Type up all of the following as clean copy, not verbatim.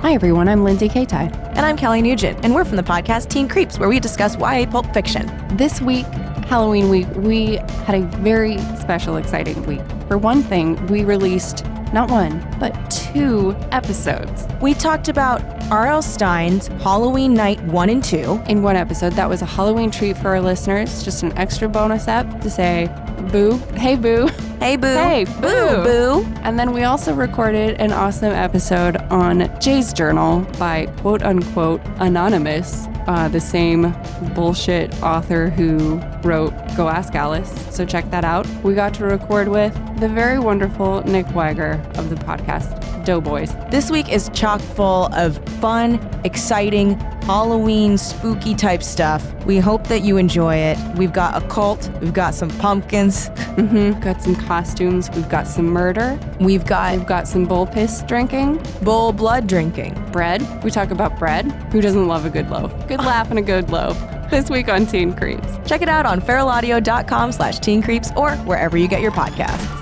Hi everyone, I'm Lindsay K-Tide. And I'm Kelly Nugent, and we're from the podcast Teen Creeps, where we discuss YA pulp fiction. This week, Halloween week, we had a very special, exciting week. For one thing, we released not one, but 2 episodes. We talked about R.L. Stine's Halloween Night 1 and 2. In one episode, that was a Halloween treat for our listeners, just an extra bonus ep to say, boo, hey boo. Hey boo. Hey boo. Boo. And then we also recorded an awesome episode on Jay's Journal by quote unquote anonymous, the same bullshit author who wrote Go Ask Alice. So check that out. We got to record with the very wonderful Nick Weiger of the podcast Doughboys. This week is chock full of fun, exciting, Halloween, spooky type stuff. We hope that you enjoy it. We've got a cult. We've got some pumpkins. We've got some costumes. We've got some murder. We've got some bull piss drinking. Bull blood drinking. Bread. We talk about bread. Who doesn't love a good loaf? Good laugh and a good loaf. This week on Teen Creeps. Check it out on feralaudio.com/Teen Creeps or wherever you get your podcasts.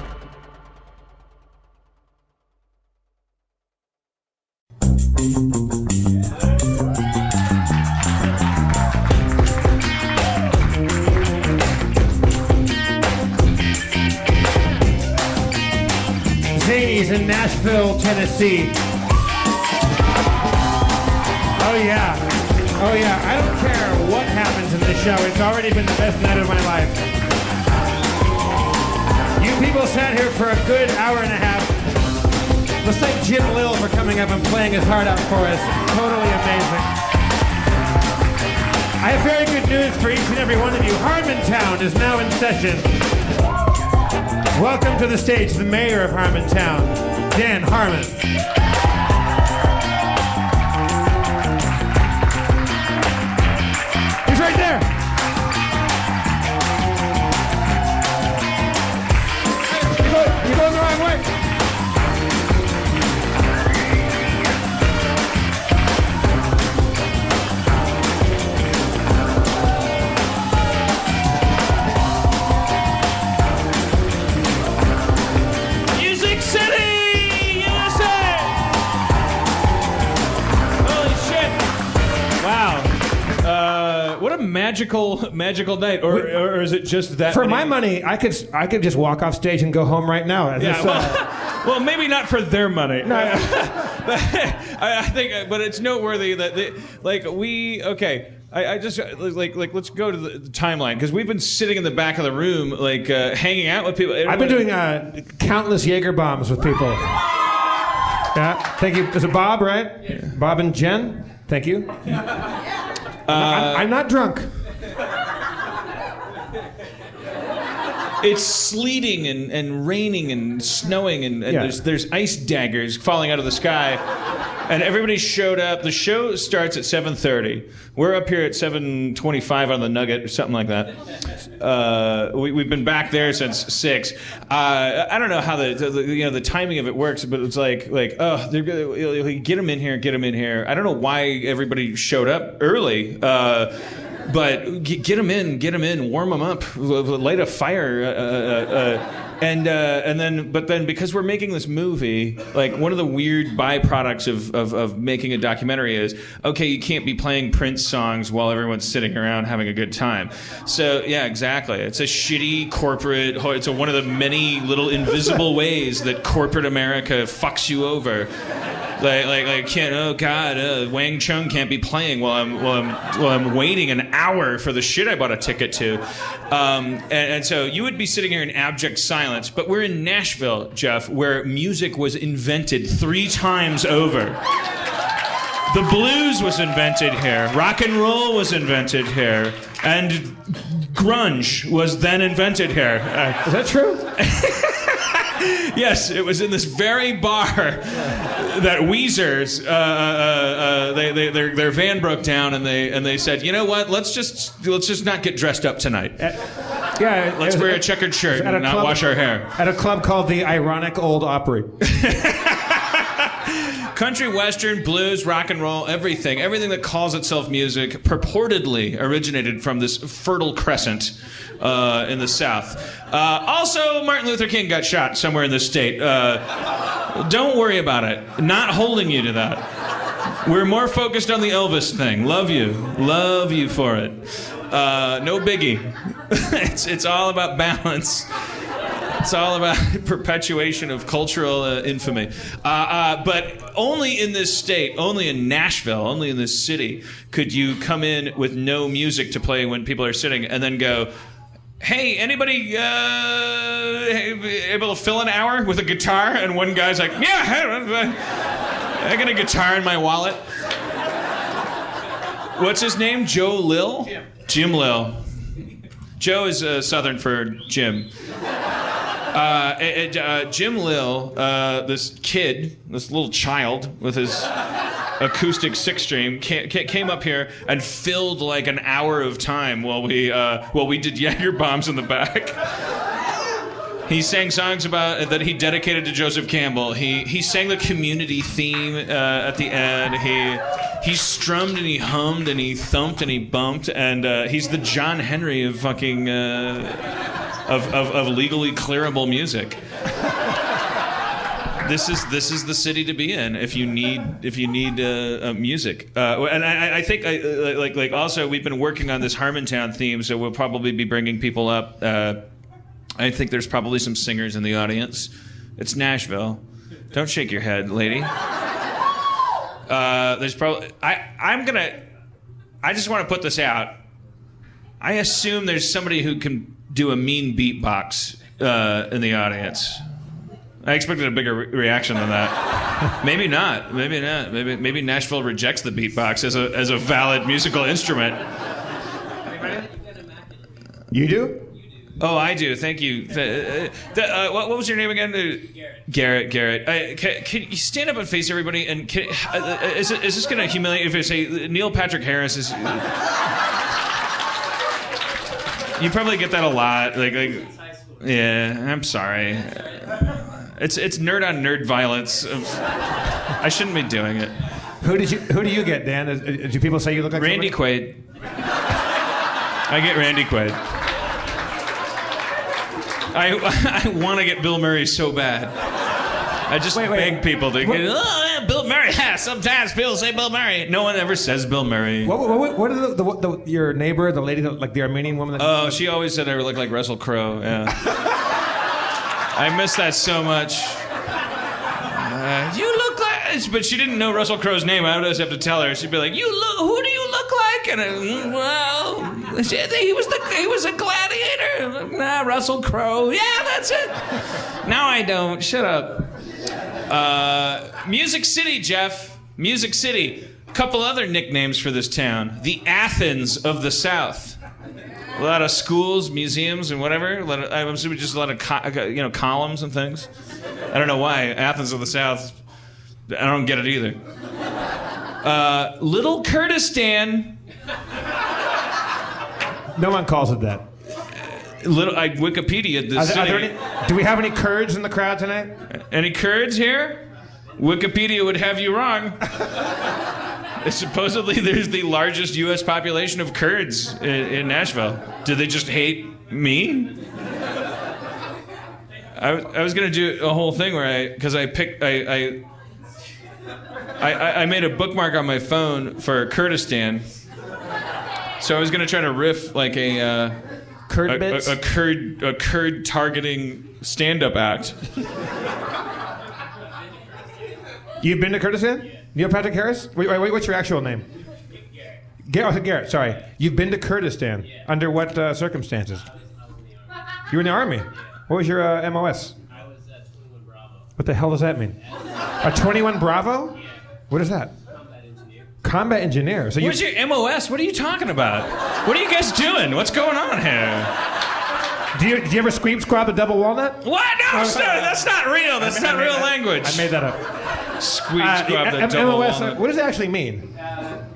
Zanies in Nashville, Tennessee. Oh yeah, I don't care what happens in this show. It's already been the best night of my life. You people sat here for a good hour and a half. Let's thank Jim Lill for coming up and playing his heart out for us. Totally amazing. I have very good news for each and every one of you. Harmontown is now in session. Welcome to the stage, the mayor of Harmontown, Dan Harmon. He's right there. You're going the wrong way. What a magical night, or is it just that? For my money, I could just walk off stage and go home right now. Well, maybe not for their money. No. I think, but it's noteworthy that I just let's go to the timeline, because we've been sitting in the back of the room, hanging out with people. I've been doing countless Jaeger bombs with people. Yeah, thank you. Is it Bob, right? Yeah. Bob and Jen? Thank you. I'm not drunk. It's sleeting and raining and snowing and there's ice daggers falling out of the sky, and everybody showed up. The show starts at 7:30. We're up here at 7:25 on the Nugget or something like that. We've been back there since 6. I don't know how the timing of it works, but it's they're gonna get them in here. I don't know why everybody showed up early. But get them in, warm them up, light a fire, and then because we're making this movie, one of the weird byproducts of making a documentary is, okay, you can't be playing Prince songs while everyone's sitting around having a good time. So yeah, exactly. It's a shitty corporate. It's one of the many little invisible ways that corporate America fucks you over. Wang Chung can't be playing while I'm waiting an hour for the shit I bought a ticket to, and so you would be sitting here in abject silence. But we're in Nashville, Jeff, where music was invented 3 times over. The blues was invented here, rock and roll was invented here, and grunge was then invented here. Is that true? Yes, it was in this very bar that Weezer's their van broke down, and they said, you know what, let's just not get dressed up tonight. Let's wear a checkered shirt and not wash our hair. At a club called the Ironic Old Opry. Country, western, blues, rock and roll, everything that calls itself music purportedly originated from this fertile crescent in the South. Also, Martin Luther King got shot somewhere in this state. Don't worry about it. Not holding you to that. We're more focused on the Elvis thing. Love you for it. No biggie. It's all about balance. It's all about perpetuation of cultural infamy. But only in this state, only in Nashville, only in this city, could you come in with no music to play when people are sitting and then go, hey, anybody able to fill an hour with a guitar? And one guy's like, yeah, I got a guitar in my wallet. What's his name? Joe Lil? Jim Lil. Joe is Southern for Jim. Jim Lil, this kid, this little child with his acoustic six-string, came up here and filled like an hour of time while we did Jaeger bombs in the back. He sang songs that he dedicated to Joseph Campbell. He sang the Community theme at the end. He strummed and he hummed and he thumped and he bumped, and he's the John Henry of fucking of legally clearable music. This is the city to be in if you need music. And I think like also we've been working on this Harmontown theme, so we'll probably be bringing people up. I think there's probably some singers in the audience. It's Nashville. Don't shake your head, lady. There's probably I just want to put this out. I assume there's somebody who can do a mean beatbox in the audience. I expected a bigger reaction than that. Maybe not. Maybe Nashville rejects the beatbox as a valid musical instrument. You do? Oh, I do. Thank you. What was your name again? Garrett. Can you stand up and face everybody? And is this going to humiliate if I say Neil Patrick Harris is? You probably get that a lot. Like, yeah. I'm sorry. It's nerd on nerd violence. I shouldn't be doing it. Who do you get, Dan? Do people say you look like Randy somebody? Quaid? I get Randy Quaid. I want to get Bill Murray so bad. I just beg people to get, yeah, Bill Murray. Sometimes people say Bill Murray. No one ever says Bill Murray. What are your neighbor, the lady, like the Armenian woman? Oh, she always said I look like Russell Crowe. Yeah. I miss that so much. You look like, but she didn't know Russell Crowe's name. I would always have to tell her. She'd be like, who do you look like? And he was a gladiator. Nah, Russell Crowe. Yeah, that's it. Now I don't. Shut up. Music City, Jeff. Music City. A couple other nicknames for this town. The Athens of the South. A lot of schools, museums, and whatever. I'm assuming just a lot of columns and things. I don't know why. Athens of the South. I don't get it either. Little Kurdistan. No one calls it that. I Wikipedia'd this city. Do we have any Kurds in the crowd tonight? Any Kurds here? Wikipedia would have you wrong. Supposedly, there's the largest U.S. population of Kurds in Nashville. Do they just hate me? I was gonna do a whole thing where I made a bookmark on my phone for Kurdistan. So I was gonna try to riff like a Kurd targeting stand-up act. You've been to Kurdistan? Neil Patrick Harris? Wait, what's your actual name? Garrett, sorry. You've been to Kurdistan. Yeah. Under what circumstances? You were in the Army. What was your MOS? I was 21 Bravo. What the hell does that mean? A 21 Bravo? Yeah. What is that? Combat engineer. Combat engineer. So what's your MOS? What are you talking about? What are you guys doing? What's going on here? Do you ever squeeb squab the double walnut? What? No, sir, that's not real. That's not real language. I made that up. Squeeb squab the double MOS, walnut. what does it actually mean?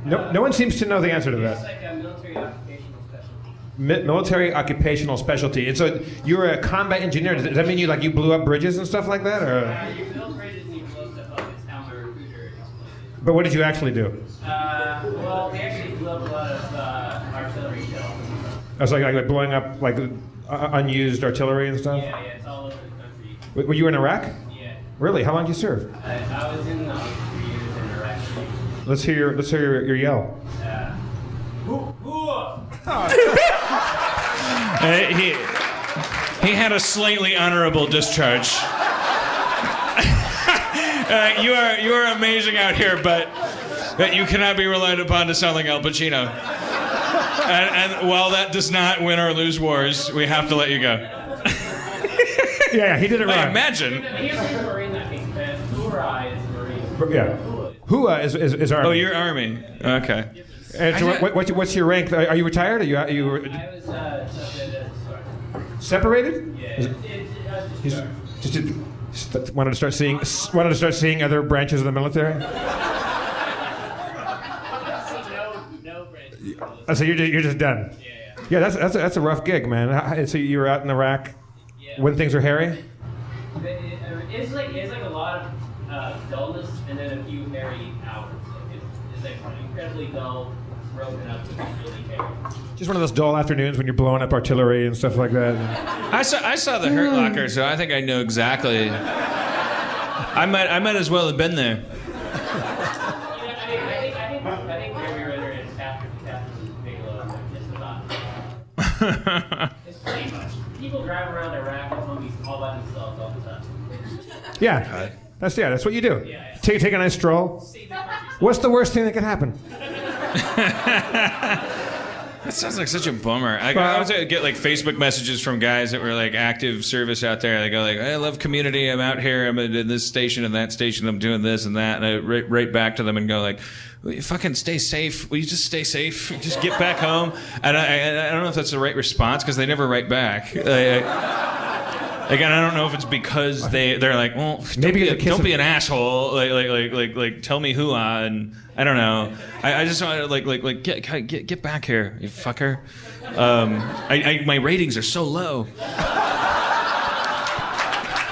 No one seems to know the answer to that. It's like a military occupational specialty. Military occupational specialty. And so you're a combat engineer. Does that mean you blew up bridges and stuff like that, or? You build bridges and you blow stuff up. It's how my recruiter explained. But what did you actually do? Well, we actually blew up a lot of artillery shells. I was like blowing up unused artillery and stuff. Yeah, it's all over the country. Were you in Iraq? Yeah. Really? How long did you serve? I was in 3 years in Iraq. Let's hear your yell. He had a slightly honorable discharge. You are amazing out here, but you cannot be relied upon to sound like Al Pacino. And while that does not win or lose wars, we have to let you go. Yeah, he did it right. Imagine. He's a Marine, I think. Hoorah is Marine. Yeah. Hua is Army. Oh, you're Army. Okay. And so what's your rank? Are you retired? Are you I was separated? Yeah. Just wanted to start seeing other branches of the military. No branches. Oh, so you're just done. Yeah, that's a rough gig, man. So you were out in Iraq when things were hairy. It's like a lot of dullness and then a few hairy hours. It's like incredibly dull, broken up, but really hairy. Just one of those dull afternoons when you're blowing up artillery and stuff like that. I saw the Hurt Locker, so I think I know exactly. I might as well have been there. I think Jeremy Renner is after Bigelow. Just about. It's pretty much. People drive around Iraq with homies all by themselves all the time. Yeah, that's what you do. Yeah. Take a nice stroll. What's the worst thing that could happen? That sounds like such a bummer. I always get like Facebook messages from guys that were like active service out there. They go like, I love community. I'm out here. I'm in this station and that station. I'm doing this and that. And I write back to them and go like, will you fucking stay safe? Will you just stay safe? Just get back home. And I don't know if that's the right response because they never write back. Again, I don't know if it's because they're like, well, don't be an asshole. Like, tell me who and I don't know. I just want to get back here, you fucker. My ratings are so low.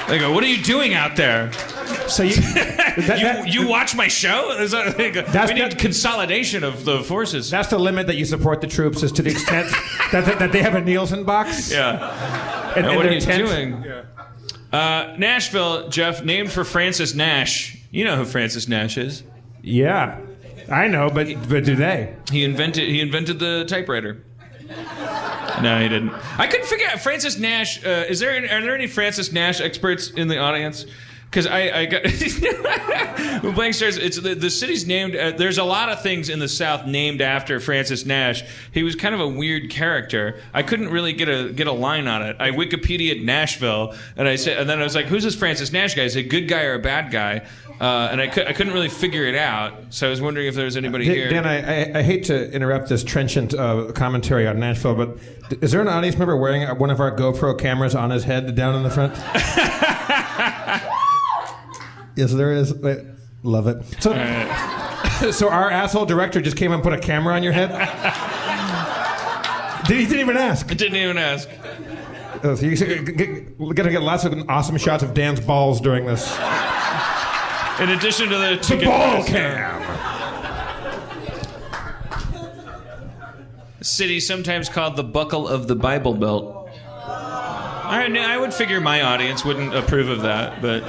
They go, what are you doing out there? So you watch my show? We need consolidation of the forces. That's the limit that you support the troops is to the extent that they have a Nielsen box. Yeah. And what are you tent. doing? Yeah. Nashville, Jeff, named for Francis Nash. You know who Francis Nash is? Yeah, I know, but do they? He invented the typewriter. No, he didn't. I couldn't figure out Francis Nash. Are there any Francis Nash experts in the audience? Because I got when Blank Stars, it's the city's named. There's a lot of things in the South named after Francis Nash. He was kind of a weird character. I couldn't really get a line on it. I Wikipedia'd Nashville, and then I was like, "Who's this Francis Nash guy? Is he a good guy or a bad guy?" And I couldn't really figure it out. So I was wondering if there was anybody here. Dan, I hate to interrupt this trenchant commentary on Nashville, but is there an audience member wearing one of our GoPro cameras on his head down in the front? Yes, there is. Wait, love it. So our asshole director just came and put a camera on your head? He didn't even ask. I didn't even ask. So we're going to get lots of awesome shots of Dan's balls during this. In addition to the ball cam. A city sometimes called the Buckle of the Bible Belt. I would figure my audience wouldn't approve of that, but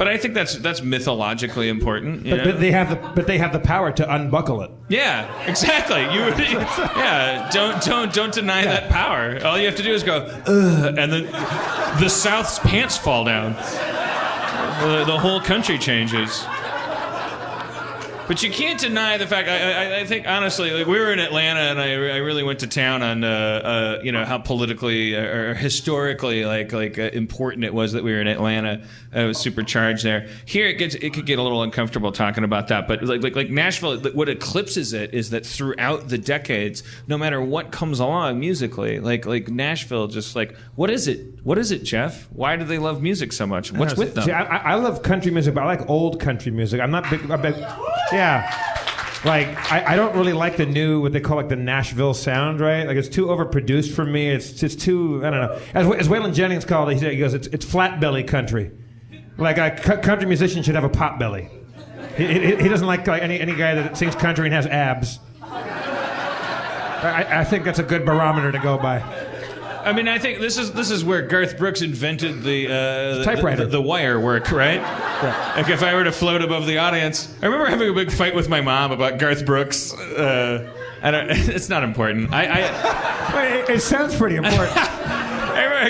I think that's mythologically important. But they have the power to unbuckle it. Yeah, exactly. Don't deny that power. All you have to do is go, ugh, and then the South's pants fall down. The whole country changes. But you can't deny the fact. I think honestly, like we were in Atlanta, and I really went to town on how politically or historically important it was that we were in Atlanta. It was supercharged there. Here it could get a little uncomfortable talking about that. But like Nashville, what eclipses it is that throughout the decades, no matter what comes along musically, like Nashville, just like what is it? What is it, Jeff? Why do they love music so much? What's with them? See, I love country music, but I like old country music. I'm not big. Yeah. Like, I don't really like the new, what they call like the Nashville sound, right? Like, it's too overproduced for me. It's too, I don't know. As Waylon Jennings called it, he goes, it's flat belly country. Like, a country musician should have a pot belly. He doesn't like any guy that sings country and has abs. I think that's a good barometer to go by. I mean, I think this is where Garth Brooks invented the typewriter. the wire work, right? Yeah. Like if I were to float above the audience. I remember having a big fight with my mom about Garth Brooks. It's not important. It sounds pretty important.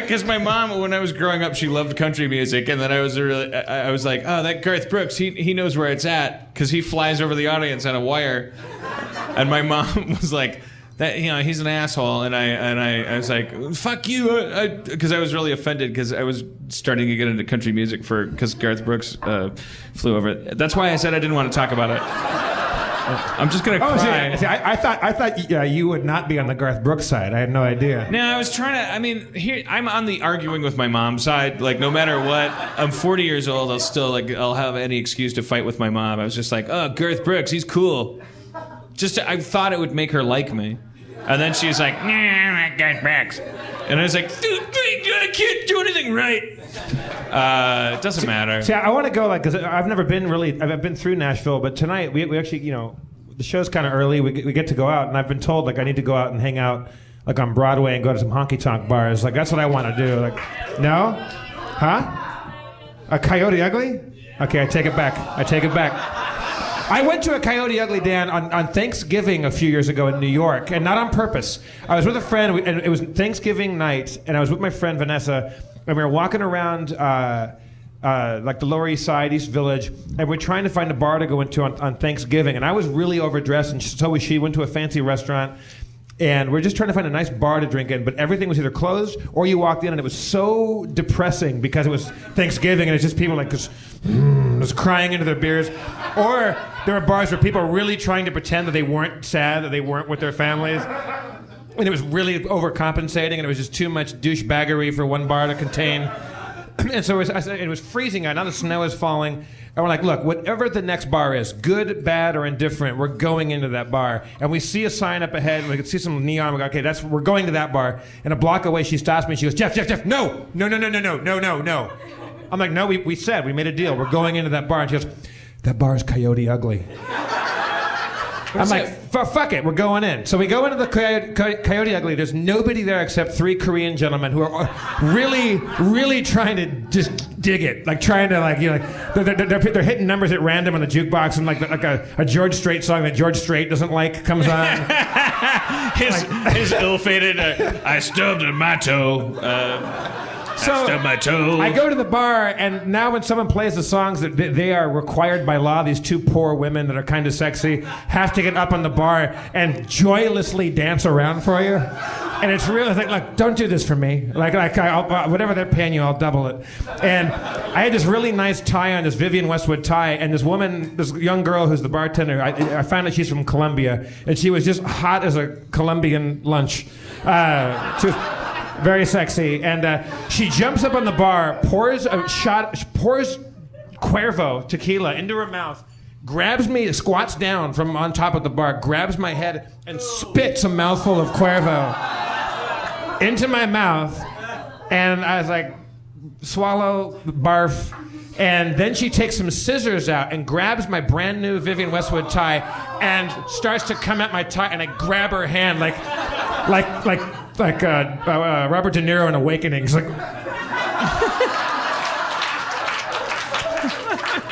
Because my mom, when I was growing up, she loved country music, and then I was like, oh, that Garth Brooks, he knows where it's at, because he flies over the audience on a wire. And my mom was like, that, he's an asshole, and I was like, fuck you, because I was really offended, because I was starting to get into country music because Garth Brooks flew over it. That's why I said I didn't want to talk about it. I'm just gonna cry. See, I thought you would not be on the Garth Brooks side. I had no idea. No, I was trying to. I mean, here I'm on the arguing with my mom's side. Like, no matter what, I'm 40 years old. I'll have any excuse to fight with my mom. I was just like, oh, Garth Brooks, he's cool. I thought it would make her like me, and then she was like, nah, I Garth Brooks, and I was like, dude, I can't do anything right. It doesn't matter. See, I want to go because I've never been really. I've been through Nashville, but tonight we actually, the show's kind of early. We get to go out, and I've been told I need to go out and hang out on Broadway and go to some honky tonk bars. That's what I want to do. No, huh? A Coyote Ugly? Okay, I take it back. I went to a Coyote Ugly, Dan, on Thanksgiving a few years ago in New York, and not on purpose. I was with a friend, and it was Thanksgiving night, and I was with my friend Vanessa, and we were walking around the Lower East Side, East Village, and we're trying to find a bar to go into on Thanksgiving, and I was really overdressed, and so was she. Went to a fancy restaurant, and we're just trying to find a nice bar to drink in, but everything was either closed or you walked in, and it was so depressing because it was Thanksgiving, and it's just people just crying into their beers. Or there were bars where people were really trying to pretend that they weren't sad, that they weren't with their families. And it was really overcompensating, and it was just too much douchebaggery for one bar to contain. And so it was freezing out. Now the snow is falling. And we're like, look, whatever the next bar is, good, bad, or indifferent, we're going into that bar. And we see a sign up ahead, and we can see some neon. We go, okay, we're going to that bar. And a block away, she stops me, and she goes, Jeff, no. I'm like, no, we said, we made a deal. We're going into that bar. And she goes, that bar is Coyote Ugly. I'm like, fuck it, we're going in. So we go into the Coyote Ugly. There's nobody there except 3 Korean gentlemen who are really, really trying to just dig it. Trying to, they're hitting numbers at random on the jukebox, and like a George Strait song that George Strait doesn't like comes on. his ill-fated, I stubbed my toe. So I go to the bar, and now when someone plays the songs that they are required by law, these 2 poor women that are kind of sexy have to get up on the bar and joylessly dance around for you. And it's really look, don't do this for me. I'll, whatever they're paying you, I'll double it. And I had this really nice tie on, this Vivienne Westwood tie, and this woman, this young girl who's the bartender, I found out she's from Colombia, and she was just hot as a Colombian lunch. She was very sexy, and she jumps up on the bar, pours Cuervo tequila into her mouth, grabs me, squats down from on top of the bar, grabs my head, and spits a mouthful of Cuervo into my mouth, and I was like, swallow, barf, and then she takes some scissors out and grabs my brand new Vivienne Westwood tie and starts to come at my tie, and I grab her hand like Robert De Niro in Awakening.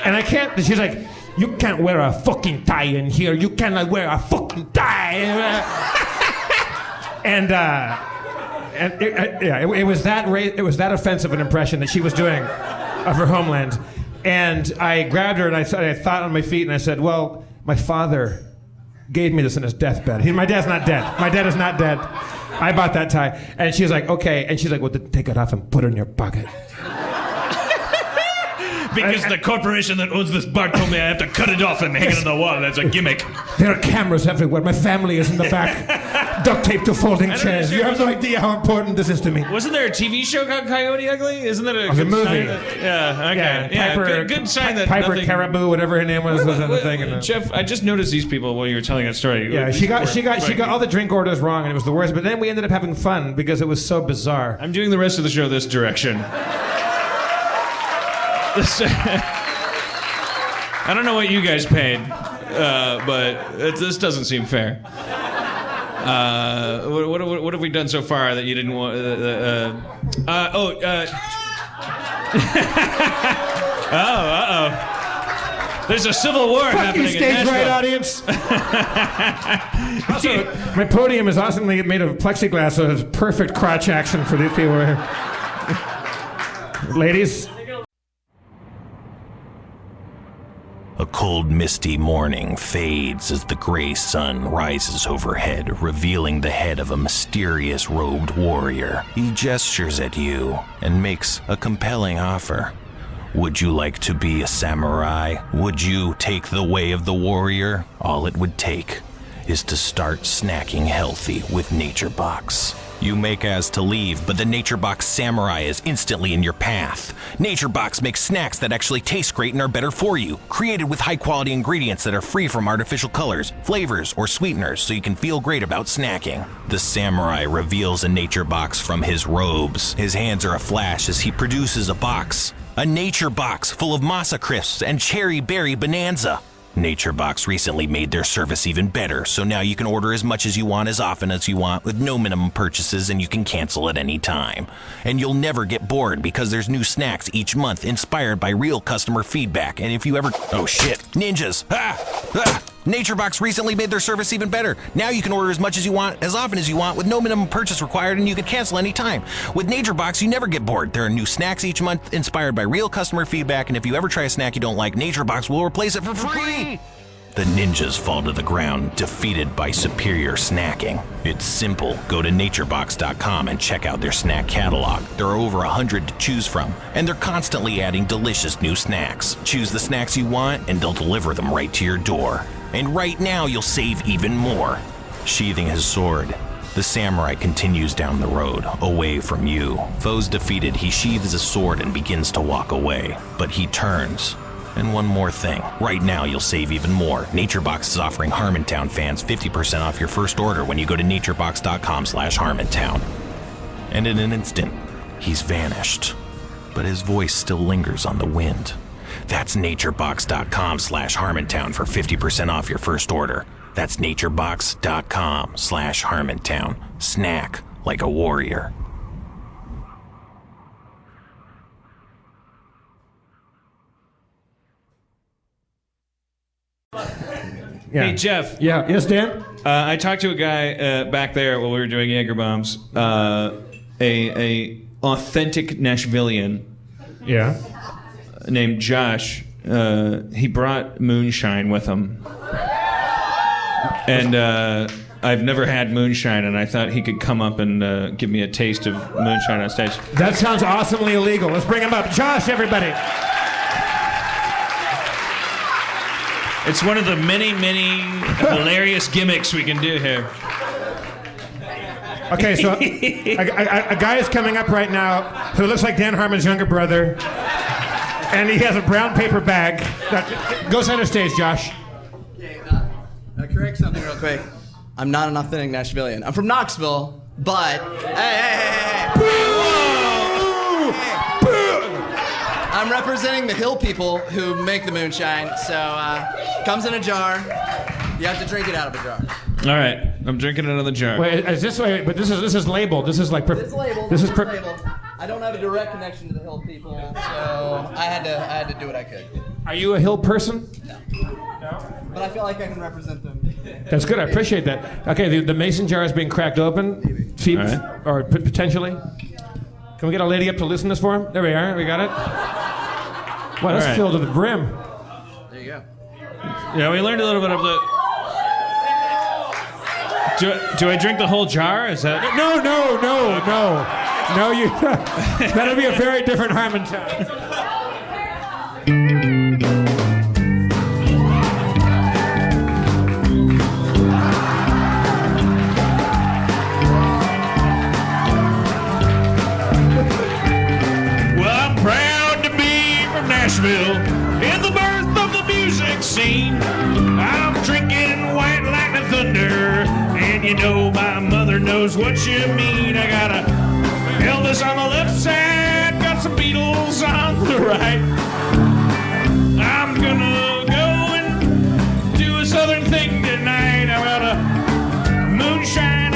And I can't. She's like, you can't wear a fucking tie in here. You cannot wear a fucking tie. And it was that offensive an impression that she was doing of her homeland. And I grabbed her and I thought on my feet and I said, well, my father gave me this in his deathbed. My dad's not dead. My dad is not dead. I bought that tie. And she was like, okay. And she's like, well, take it off and put it in your pocket. Because the corporation that owns this bar told me I have to cut it off and hang it on the wall. That's a gimmick. There are cameras everywhere. My family is in the back. Duct taped to folding chairs. You have no idea how important this is to me. Wasn't there a TV show called Coyote Ugly? Isn't that a movie? Yeah, okay. Yeah, good sign that Piper nothing... Caribou, whatever her name was in the thing. Jeff, I just noticed these people while you were telling that story. Yeah, she got all the drink orders wrong, and it was the worst. But then we ended up having fun because it was so bizarre. I'm doing the rest of the show this direction. I don't know what you guys paid, but this doesn't seem fair. What have we done so far that you didn't want? There's a civil war happening in stage Nashville. right, audience. Also, my podium is awesomely made of plexiglass, so it's perfect crotch action for these people here. Ladies. A cold, misty morning fades as the gray sun rises overhead, revealing the head of a mysterious robed warrior. He gestures at you and makes a compelling offer. Would you like to be a samurai? Would you take the way of the warrior? All it would take is to start snacking healthy with Nature Box. You make as to leave, but the Nature Box Samurai is instantly in your path. Nature Box makes snacks that actually taste great and are better for you, created with high-quality ingredients that are free from artificial colors, flavors, or sweeteners, so you can feel great about snacking. The Samurai reveals a Nature Box from his robes. His hands are aflash as he produces a box. A Nature Box full of masa crisps and cherry berry bonanza. Nature Box recently made their service even better, so now you can order as much as you want as often as you want with no minimum purchases, and you can cancel at any time. And you'll never get bored because there's new snacks each month inspired by real customer feedback. And if you ever... Oh shit, ninjas! Nature Box recently made their service even better. Now you can order as much as you want, as often as you want, with no minimum purchase required, and you can cancel anytime. With Nature Box, you never get bored. There are new snacks each month inspired by real customer feedback, and if you ever try a snack you don't like, Nature Box will replace it for free! The ninjas fall to the ground, defeated by superior snacking. It's simple. Go to naturebox.com and check out their snack catalog. There are over 100 to choose from, and they're constantly adding delicious new snacks. Choose the snacks you want, and they'll deliver them right to your door. And right now, you'll save even more. Sheathing his sword, the samurai continues down the road, away from you. Foes defeated, he sheathes his sword and begins to walk away. But he turns. And one more thing. Right now, you'll save even more. NatureBox is offering Harmontown fans 50% off your first order when you go to naturebox.com/Harmontown. And in an instant, he's vanished. But his voice still lingers on the wind. That's naturebox.com/Harmontown for 50% off your first order. That's naturebox.com/Harmontown. Snack like a warrior. Yeah. Hey, Jeff. Yeah. Yes, Dan? I talked to a guy back there while we were doing Jaeger bombs. A authentic Nashvilleian. Yeah. Named Josh. He brought moonshine with him. And I've never had moonshine, and I thought he could come up and give me a taste of moonshine on stage. That sounds awesomely illegal. Let's bring him up. Josh, everybody. It's one of the many, many hilarious gimmicks we can do here. Okay, so a guy is coming up right now who looks like Dan Harmon's younger brother, and he has a brown paper bag. Go center stage, Josh. Okay, correct something real quick. I'm not an authentic Nashvilleian. I'm from Knoxville, but hey. I'm representing the hill people who make the moonshine, so comes in a jar. You have to drink it out of a jar. All right, I'm drinking it out of the jar. Wait, is this way? But this is labeled. This is like It's labeled. This is labeled. I don't have a direct connection to the hill people, so I had to do what I could. Are you a hill person? No. But I feel like I can represent them. That's good. I appreciate that. Okay, the mason jar is being cracked open. See, right. Or potentially. Can we get a lady up to listen to this for him? There we are. We got it. Wow, that's filled to the brim. There you go. Yeah, we learned a little bit of the... Do I drink the whole jar? Is that... No, you... That'll be a very different Harmontown. Nashville, in the birth of the music scene. I'm drinking white lightning thunder, and you know my mother knows what you mean. I got a Elvis on the left side, got some Beatles on the right. I'm gonna go and do a southern thing tonight. I got a moonshine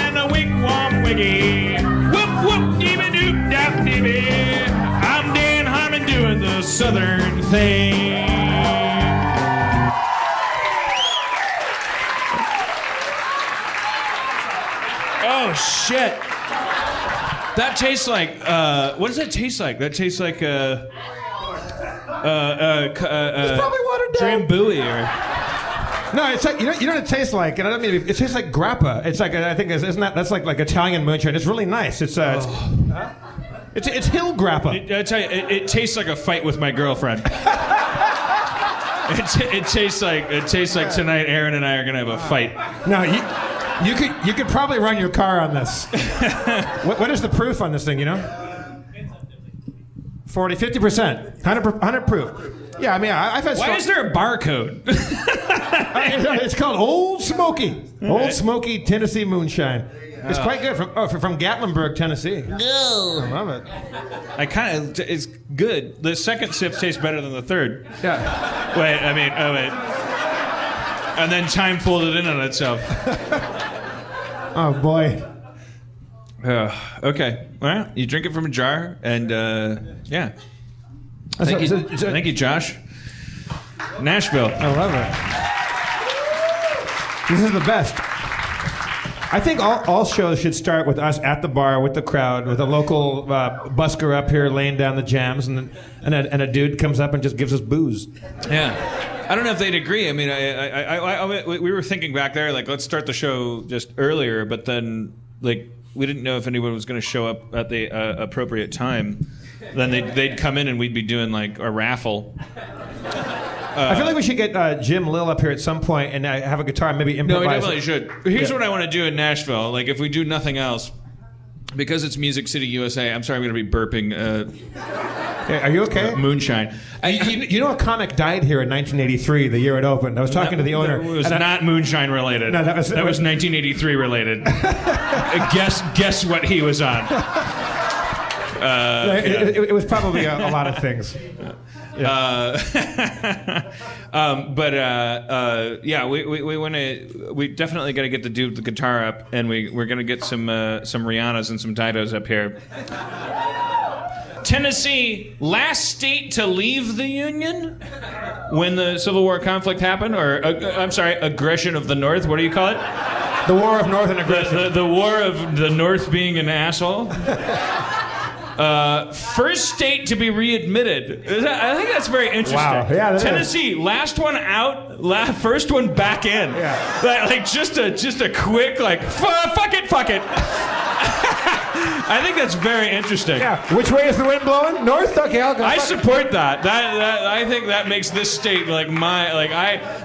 southern thing. Oh shit! That tastes like. What does that taste like? That tastes like It's probably watered down. Drambuie or. No, it's like you know what it tastes like, and I don't mean it tastes like grappa. It's like I think isn't that's like Italian moonshine. It's really nice. It's hill grappa. I tell you, it tastes like a fight with my girlfriend. It tastes like tonight. Aaron and I are gonna have a fight. No, you could probably run your car on this. What is the proof on this thing? 40, 50%, 100 proof. Yeah, I mean, I've had. Why is there a barcode? It's called Old Smoky. Old Smoky Tennessee Moonshine. It's quite good from Gatlinburg, Tennessee. No, I love it. It's good. The second sip tastes better than the third. Yeah. Wait. And then time folded in on itself. Oh boy. Okay. Well, you drink it from a jar, and yeah. Thank you, Josh. Nashville. I love it. This is the best. I think all shows should start with us at the bar with the crowd, with a local busker up here laying down the jams, and a dude comes up and just gives us booze. Yeah. I don't know if they'd agree. I mean, we were thinking back there, like, let's start the show just earlier, but then, like, we didn't know if anyone was going to show up at the appropriate time. Then they'd come in and we'd be doing, like, a raffle. I feel like we should get Jim Lill up here at some point and have a guitar and maybe improvise. No, we definitely should. Here's what I want to do in Nashville. Like, if we do nothing else, because it's Music City, USA, I'm sorry I'm going to be burping. Are you okay? Moonshine. You know a comic died here in 1983, the year it opened. I was talking to the owner. It was not moonshine related. No, that was 1983 related. Guess what he was on. It was probably a lot of things. Yeah. We definitely got to get the dude with the guitar up, and we're gonna get some Rihannas and some Didos up here. Tennessee, last state to leave the Union when the Civil War conflict happened, or aggression of the North. What do you call it? The War of Northern Aggression. The War of the North being an asshole. First state to be readmitted. I think that's very interesting. Wow. Yeah, Tennessee, last one out, first one back in. Yeah. Like just a quick like fuck it. I think that's very interesting. Yeah. Which way is the wind blowing? North? Okay, I'll go. I support that. I think that makes this state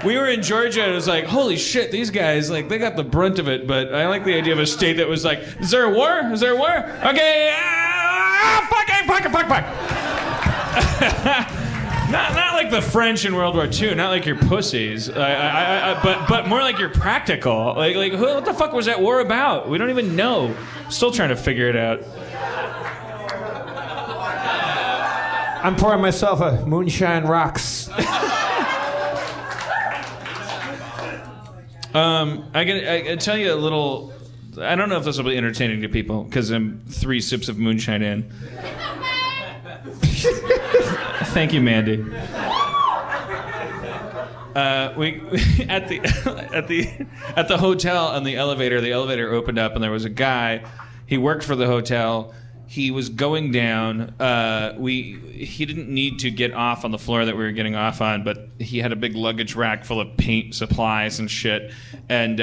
we were in Georgia and it was like, holy shit, these guys they got the brunt of it. But I like the idea of a state that was like, is there a war? Okay. Fuck. Not like the French in World War II. Not like you're pussies. But more like you're practical. Like what the fuck was that war about? We don't even know. Still trying to figure it out. I'm pouring myself a Moonshine Rocks. I can tell you a little. I don't know if this will be entertaining to people because I'm 3 sips of moonshine in. Thank you, Mandy. We at the hotel on the elevator opened up and there was a guy. He worked for the hotel. He was going down. He didn't need to get off on the floor that we were getting off on, but he had a big luggage rack full of paint supplies and shit. And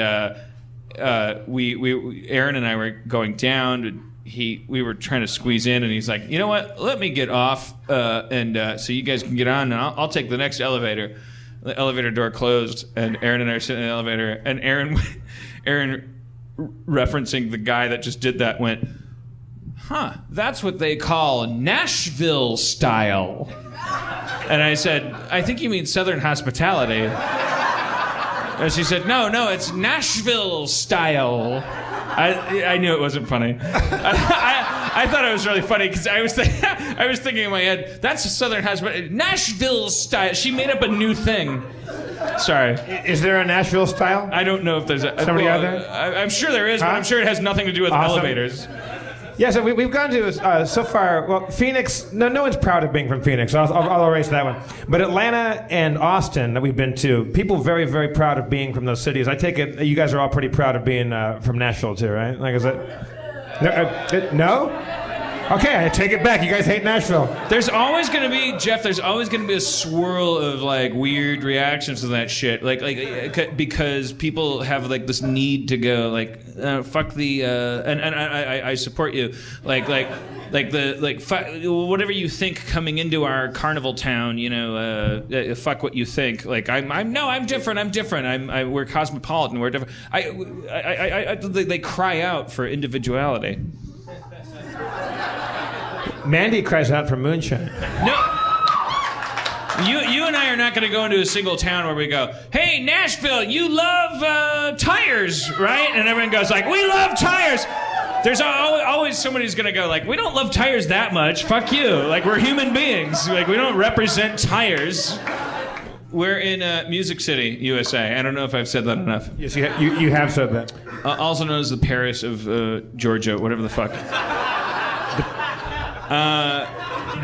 Aaron and I were going down. We were trying to squeeze in, and he's like, you know what? Let me get off, and so you guys can get on, and I'll take the next elevator. The elevator door closed, and Aaron and I are sitting in the elevator, and Aaron, referencing the guy that just did that, went, that's what they call Nashville style. And I said, I think you mean Southern hospitality. And she said, no, it's Nashville style. I knew it wasn't funny. I thought it was really funny because I was thinking in my head, that's a Southern hospitality. Nashville style. She made up a new thing. Sorry. Is there a Nashville style? I don't know if there's somebody out there. I'm sure there is, but I'm sure it has nothing to do with elevators. Yeah, so we've gone to, so far, well, Phoenix, no one's proud of being from Phoenix, so I'll erase that one. But Atlanta and Austin that we've been to, people very, very proud of being from those cities. I take it you guys are all pretty proud of being from Nashville too, right? Like, is it? No? Okay, I take it back. You guys hate Nashville. There's always going to be, Jeff, there's always going to be a swirl of like weird reactions to that shit. Like because people have like this need to go like, fuck the, and I support you. Whatever you think coming into our carnival town, you know, fuck what you think. Like I'm different. We're cosmopolitan. We're different. They cry out for individuality. Mandy cries out for moonshine. No. You and I are not going to go into a single town where we go, hey, Nashville, you love tires, right? And everyone goes like, we love tires. There's always somebody who's going to go like, we don't love tires that much. Fuck you. Like, we're human beings. Like, we don't represent tires. We're in Music City, USA. I don't know if I've said that enough. Yes, you have said that. Also known as the Paris of Georgia, whatever the fuck.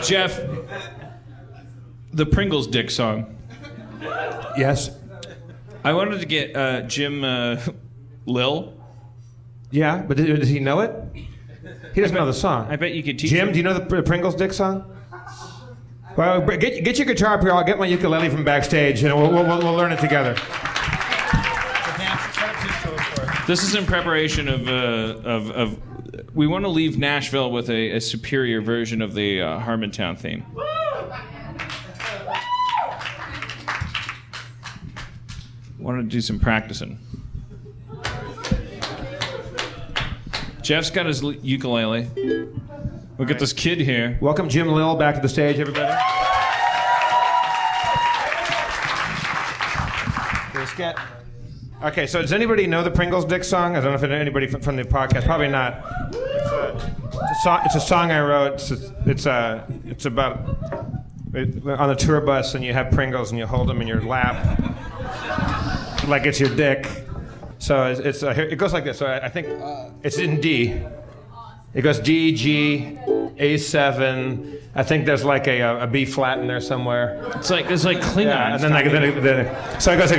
Jeff, the Pringles Dick song. Yes. I wanted to get Jim Lil. Yeah, but does he know it? He doesn't know the song. I bet you could teach Jim, him. do you know the Pringles Dick song? Well, get your guitar up here. I'll get my ukulele from backstage, and we'll learn it together. This is in preparation of we want to leave Nashville with a superior version of the Harmontown theme. Wanted to do some practicing. Jeff's got his ukulele. Look at this kid here. Welcome Jim Lil back to the stage, everybody. Okay, so does anybody know the Pringles Dick song? I don't know if anybody from the podcast. Probably not. It's a song I wrote. It's about on the tour bus, and you have Pringles, and you hold them in your lap like it's your dick. So it goes like this. So I think it's in D. It goes D, G, A7. I think there's like a B flat in there somewhere. It's like Klingon. Yeah, and then so it goes.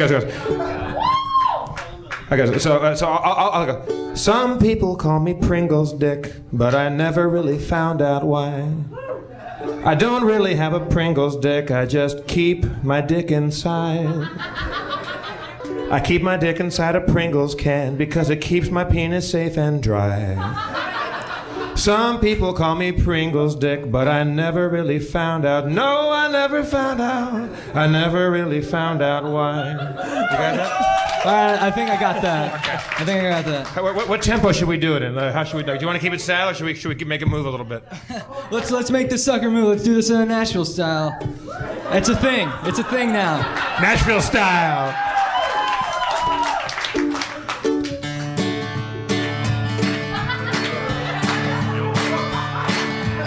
Okay, so I'll go. Some people call me Pringles Dick, but I never really found out why. I don't really have a Pringles dick, I just keep my dick inside. I keep my dick inside a Pringles can because it keeps my penis safe and dry. Some people call me Pringles Dick, but I never really found out. No, I never found out. I never really found out why. You got that? I think I got that. Okay. I think I got that. What tempo should we do it in? How should we do it? Do you want to keep it sad, or should we make it move a little bit? Let's make this sucker move. Let's do this in a Nashville style. It's a thing. It's a thing now. Nashville style.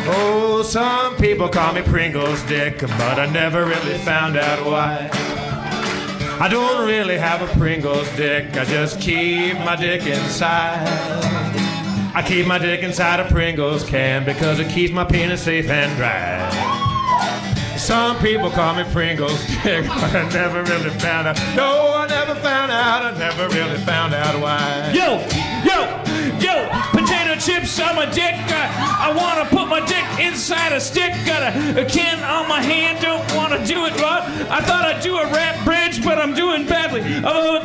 Oh, some people call me Pringles Dick, but I never really found out why. I don't really have a Pringles dick, I just keep my dick inside. I keep my dick inside a Pringles can because it keeps my penis safe and dry. Some people call me Pringles Dick, but I never really found out. No, I never found out. I never really found out why. Yo, potato chips on my dick. I want to put my dick inside a stick. Got a can on my hand, don't want to do it right. I thought I'd do a rap bridge, but I'm doing badly. Oh,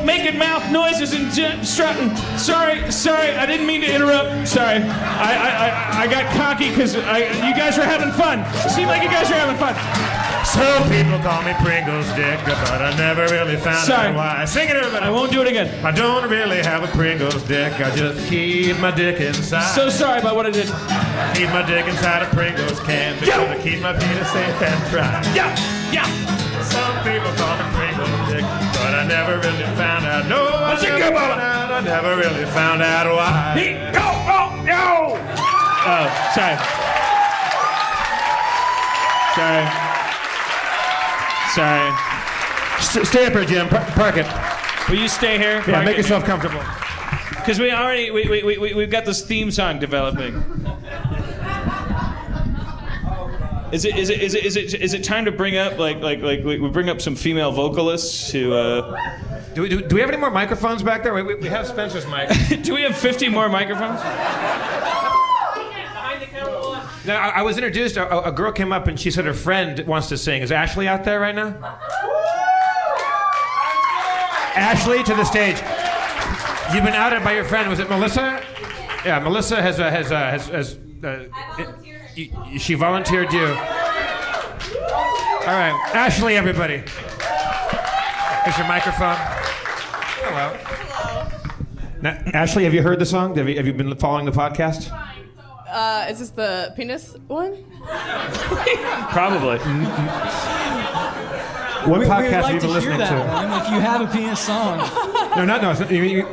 making mouth noises and strutting. Sorry, I didn't mean to interrupt. Sorry, I got cocky because you guys were having fun. It seemed like you guys were having fun. Some people call me Pringles Dick, but I never really found out why. Sing it, everybody. I won't do it again. I don't really have a Pringles dick, I just keep my dick inside. So sorry about what I did. I keep my dick inside a Pringles can because I keep my penis safe and dry. Yeah. Some people call me Pringles Dick, but I never really found out. No, I never really found out why. No! Oh, sorry. Stay up here, Jim. Park it. Will you stay here? Yeah, make yourself comfortable. Because we've got this theme song developing. Is it time to bring up like we bring up some female vocalists who? Do we have any more microphones back there? We have Spencer's mic. Do we have 50 more microphones? No, I was introduced. A girl came up and she said her friend wants to sing. Is Ashley out there right now? Ashley, to the stage. You've been outed by your friend. Was it Melissa? Yeah, Melissa has she volunteered you. All right, Ashley, everybody. Here's your microphone. Hello. Now, Ashley, have you heard the song? Have you been following the podcast? Is this the penis one? Probably. What We'd podcast like have you to been listening hear that to? one, if you have a penis song. No.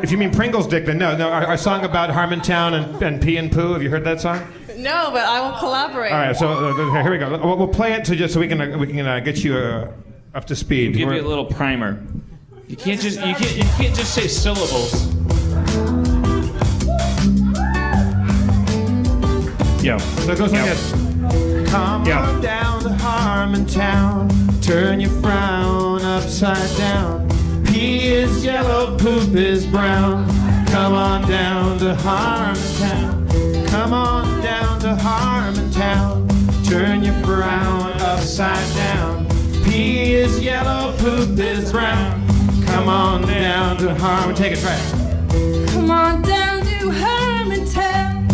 If you mean Pringles Dick, then no. Our song about Harmontown and pee and poo. Have you heard that song? No, but I will collaborate. All right, so here we go. We'll play it just so we can get you up to speed. Give you a little primer. You can't just say syllables. Yo. So it goes like this. Come on down to Harmontown, turn your frown upside down. Pee is yellow, poop is brown. Come on down to Harmontown. Come on down to Harmontown, turn your frown upside down. Pee is yellow, poop is brown. Come on down to Harmontown. Take it fast. Come on down to Harmontown.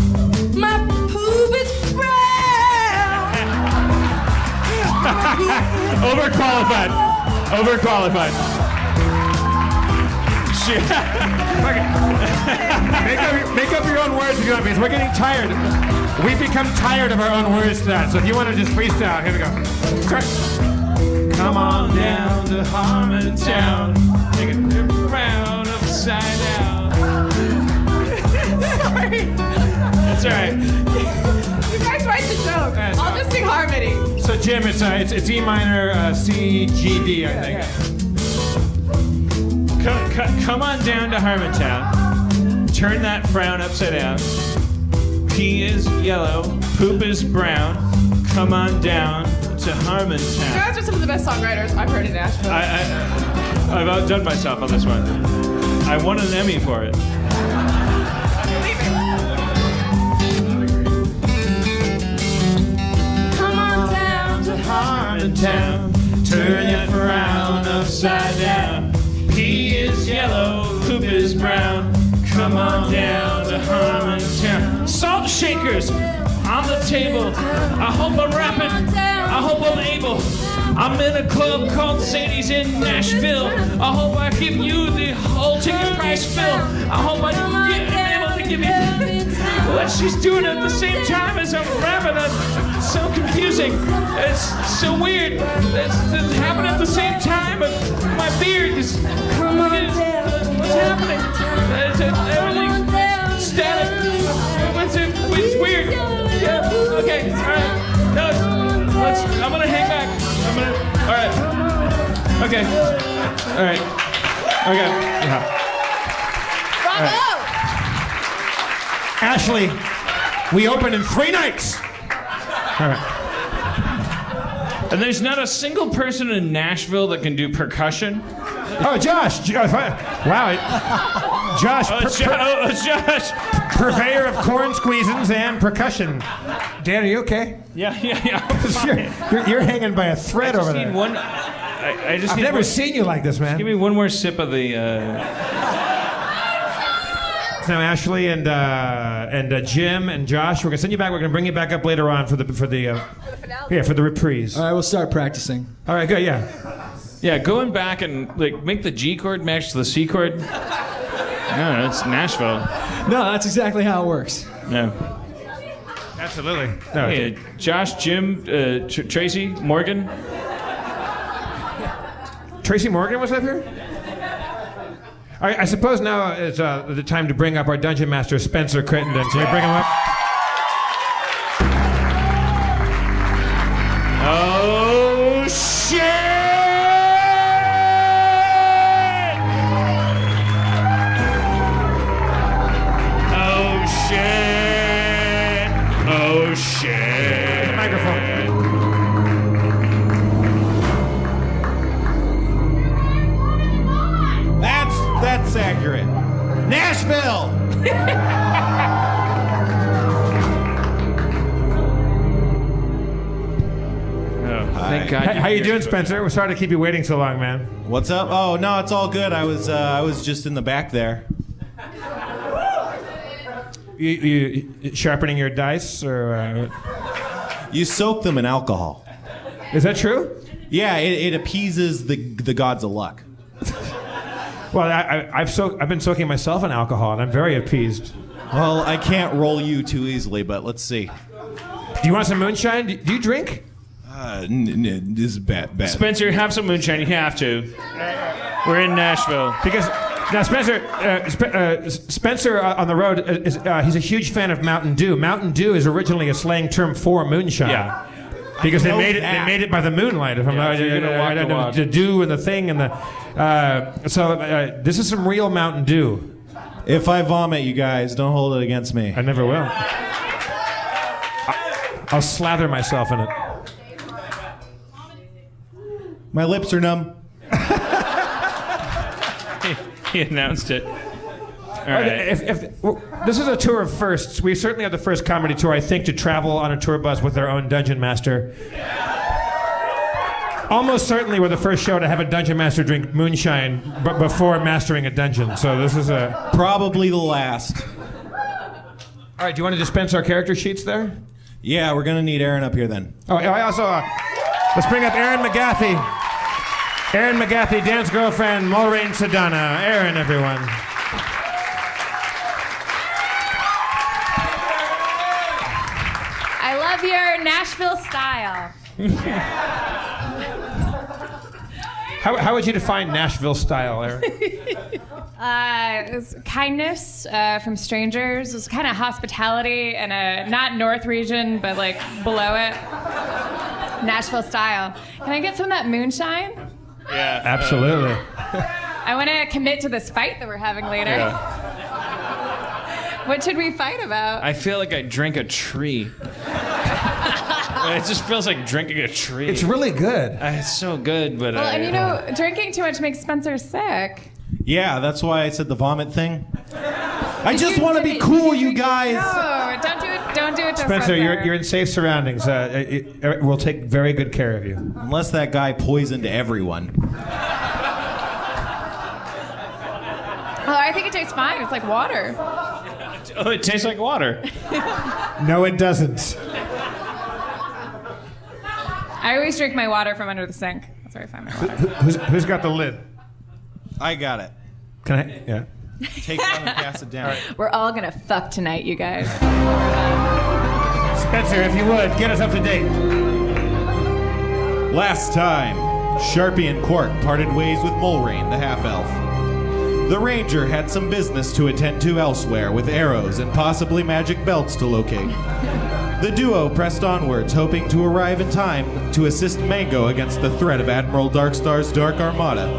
My poop is brown. Overqualified. Shit. Make up your own words if you want, because we're getting tired. We've become tired of our own words to that. So if you want to just freestyle, here we go. Come on down to Harmontown. Take it round upside down. That's all right. You guys write the joke. I'll just sing harmony. So Jim, it's E minor, C, G, D, I think. Come on down to Harmontown. Turn that frown upside down. Pee is yellow, poop is brown. Come on down to Harmontown. You guys are some of the best songwriters I've heard in Nashville. I've outdone myself on this one. I won an Emmy for it. Come on down to Harmontown, turn your frown upside down. Pee is yellow, poop is brown. Come on down to Harmontown. Salt shakers on the table. I hope I'm rapping. I hope I'm able. I'm in a club called Sadie's in Nashville. I hope I give you the whole ticket price bill. I hope I'm able to give you what she's doing at the same time as I'm rapping. It's so confusing. It's so weird. It's happening at the same time. My beard is. What's happening? Everything's static. It's weird. Yeah. Okay. All right. No. I'm gonna hang back. All right. Okay. All right. Okay. Yeah. Bravo! Ashley, we open in 3 nights. All right. And there's not a single person in Nashville that can do percussion. Oh, Josh. Wow. Josh. Josh. Purveyor of corn squeezins and percussion. Dan, are you okay? Yeah. You're hanging by a thread over there. I've never seen you like this, man. Give me one more sip of the. Now, Ashley and Jim and Josh, we're gonna send you back. We're gonna bring you back up later on for the reprise. All right, we'll start practicing. All right, good. Yeah. Yeah, going back and make the G chord match the C chord. No, it's Nashville. No, that's exactly how it works. No. Absolutely. No. Hey, Josh, Jim, Tracy, Morgan. Tracy Morgan was up here? All right, I suppose now is the time to bring up our dungeon master, Spencer Crittenden. Can we bring him up? Oh, shit! That's accurate. Nashville! Thank God. How you doing, Spencer? We're sorry to keep you waiting so long, man. What's up? Oh, no, it's all good. I was just in the back there. You sharpening your dice, or You soak them in alcohol. is that true? Yeah, it appeases the gods of luck. Well, I've been soaking myself in alcohol, and I'm very appeased. Well, I can't roll you too easily, but let's see. Do you want some moonshine? Do you drink? This is bad. Spencer, have some moonshine. You have to. We're in Nashville. Because now Spencer on the road he's a huge fan of Mountain Dew. Mountain Dew is originally a slang term for moonshine. Yeah. Because they made it by the moonlight. If I'm not, so you're gonna walk the walk. the dew and the thing and the. This is some real Mountain Dew. If I vomit, you guys, don't hold it against me. I never will. I'll slather myself in it. My lips are numb. He announced it. All right. If this is a tour of firsts, we certainly are the first comedy tour, I think, to travel on a tour bus with their own dungeon master. Almost certainly we're the first show to have a dungeon master drink moonshine before mastering a dungeon. So this is probably the last. All right, do you want to dispense our character sheets there? Yeah, we're gonna need Aaron up here then. Oh, I also let's bring up Erin McGathy. Erin McGathy, Dan's girlfriend, Maureen Sedana. Erin, everyone. I love your Nashville style. How would you define Nashville style, Erin? It's kindness from strangers. It's kind of hospitality in a not north region, but like below it. Nashville style. Can I get some of that moonshine? Yeah. Absolutely. I want to commit to this fight that we're having later. Yeah. What should we fight about? I feel like I drank a tree. It just feels like drinking a tree. It's really good. It's so good, but... Well, and you know, drinking too much makes Spencer sick. Yeah, that's why I said the vomit thing. I just want to be cool, you guys. No, don't do it. Don't do it to Spencer, you're in safe surroundings. We'll take very good care of you. Unless that guy poisoned everyone. Oh, I think it tastes fine. It's like water. Oh, it tastes like water. No, it doesn't. I always drink my water from under the sink. That's where I find my water. Who's got the lid? I got it. Can I? Yeah. Take one and pass it down. We're all gonna fuck tonight, you guys. Spencer, if you would, get us up to date. Last time, Sharpie and Quark parted ways with Mulrain, the half-elf. The Ranger had some business to attend to elsewhere, with arrows and possibly magic belts to locate. The duo pressed onwards, hoping to arrive in time to assist Mango against the threat of Admiral Darkstar's Dark Armada.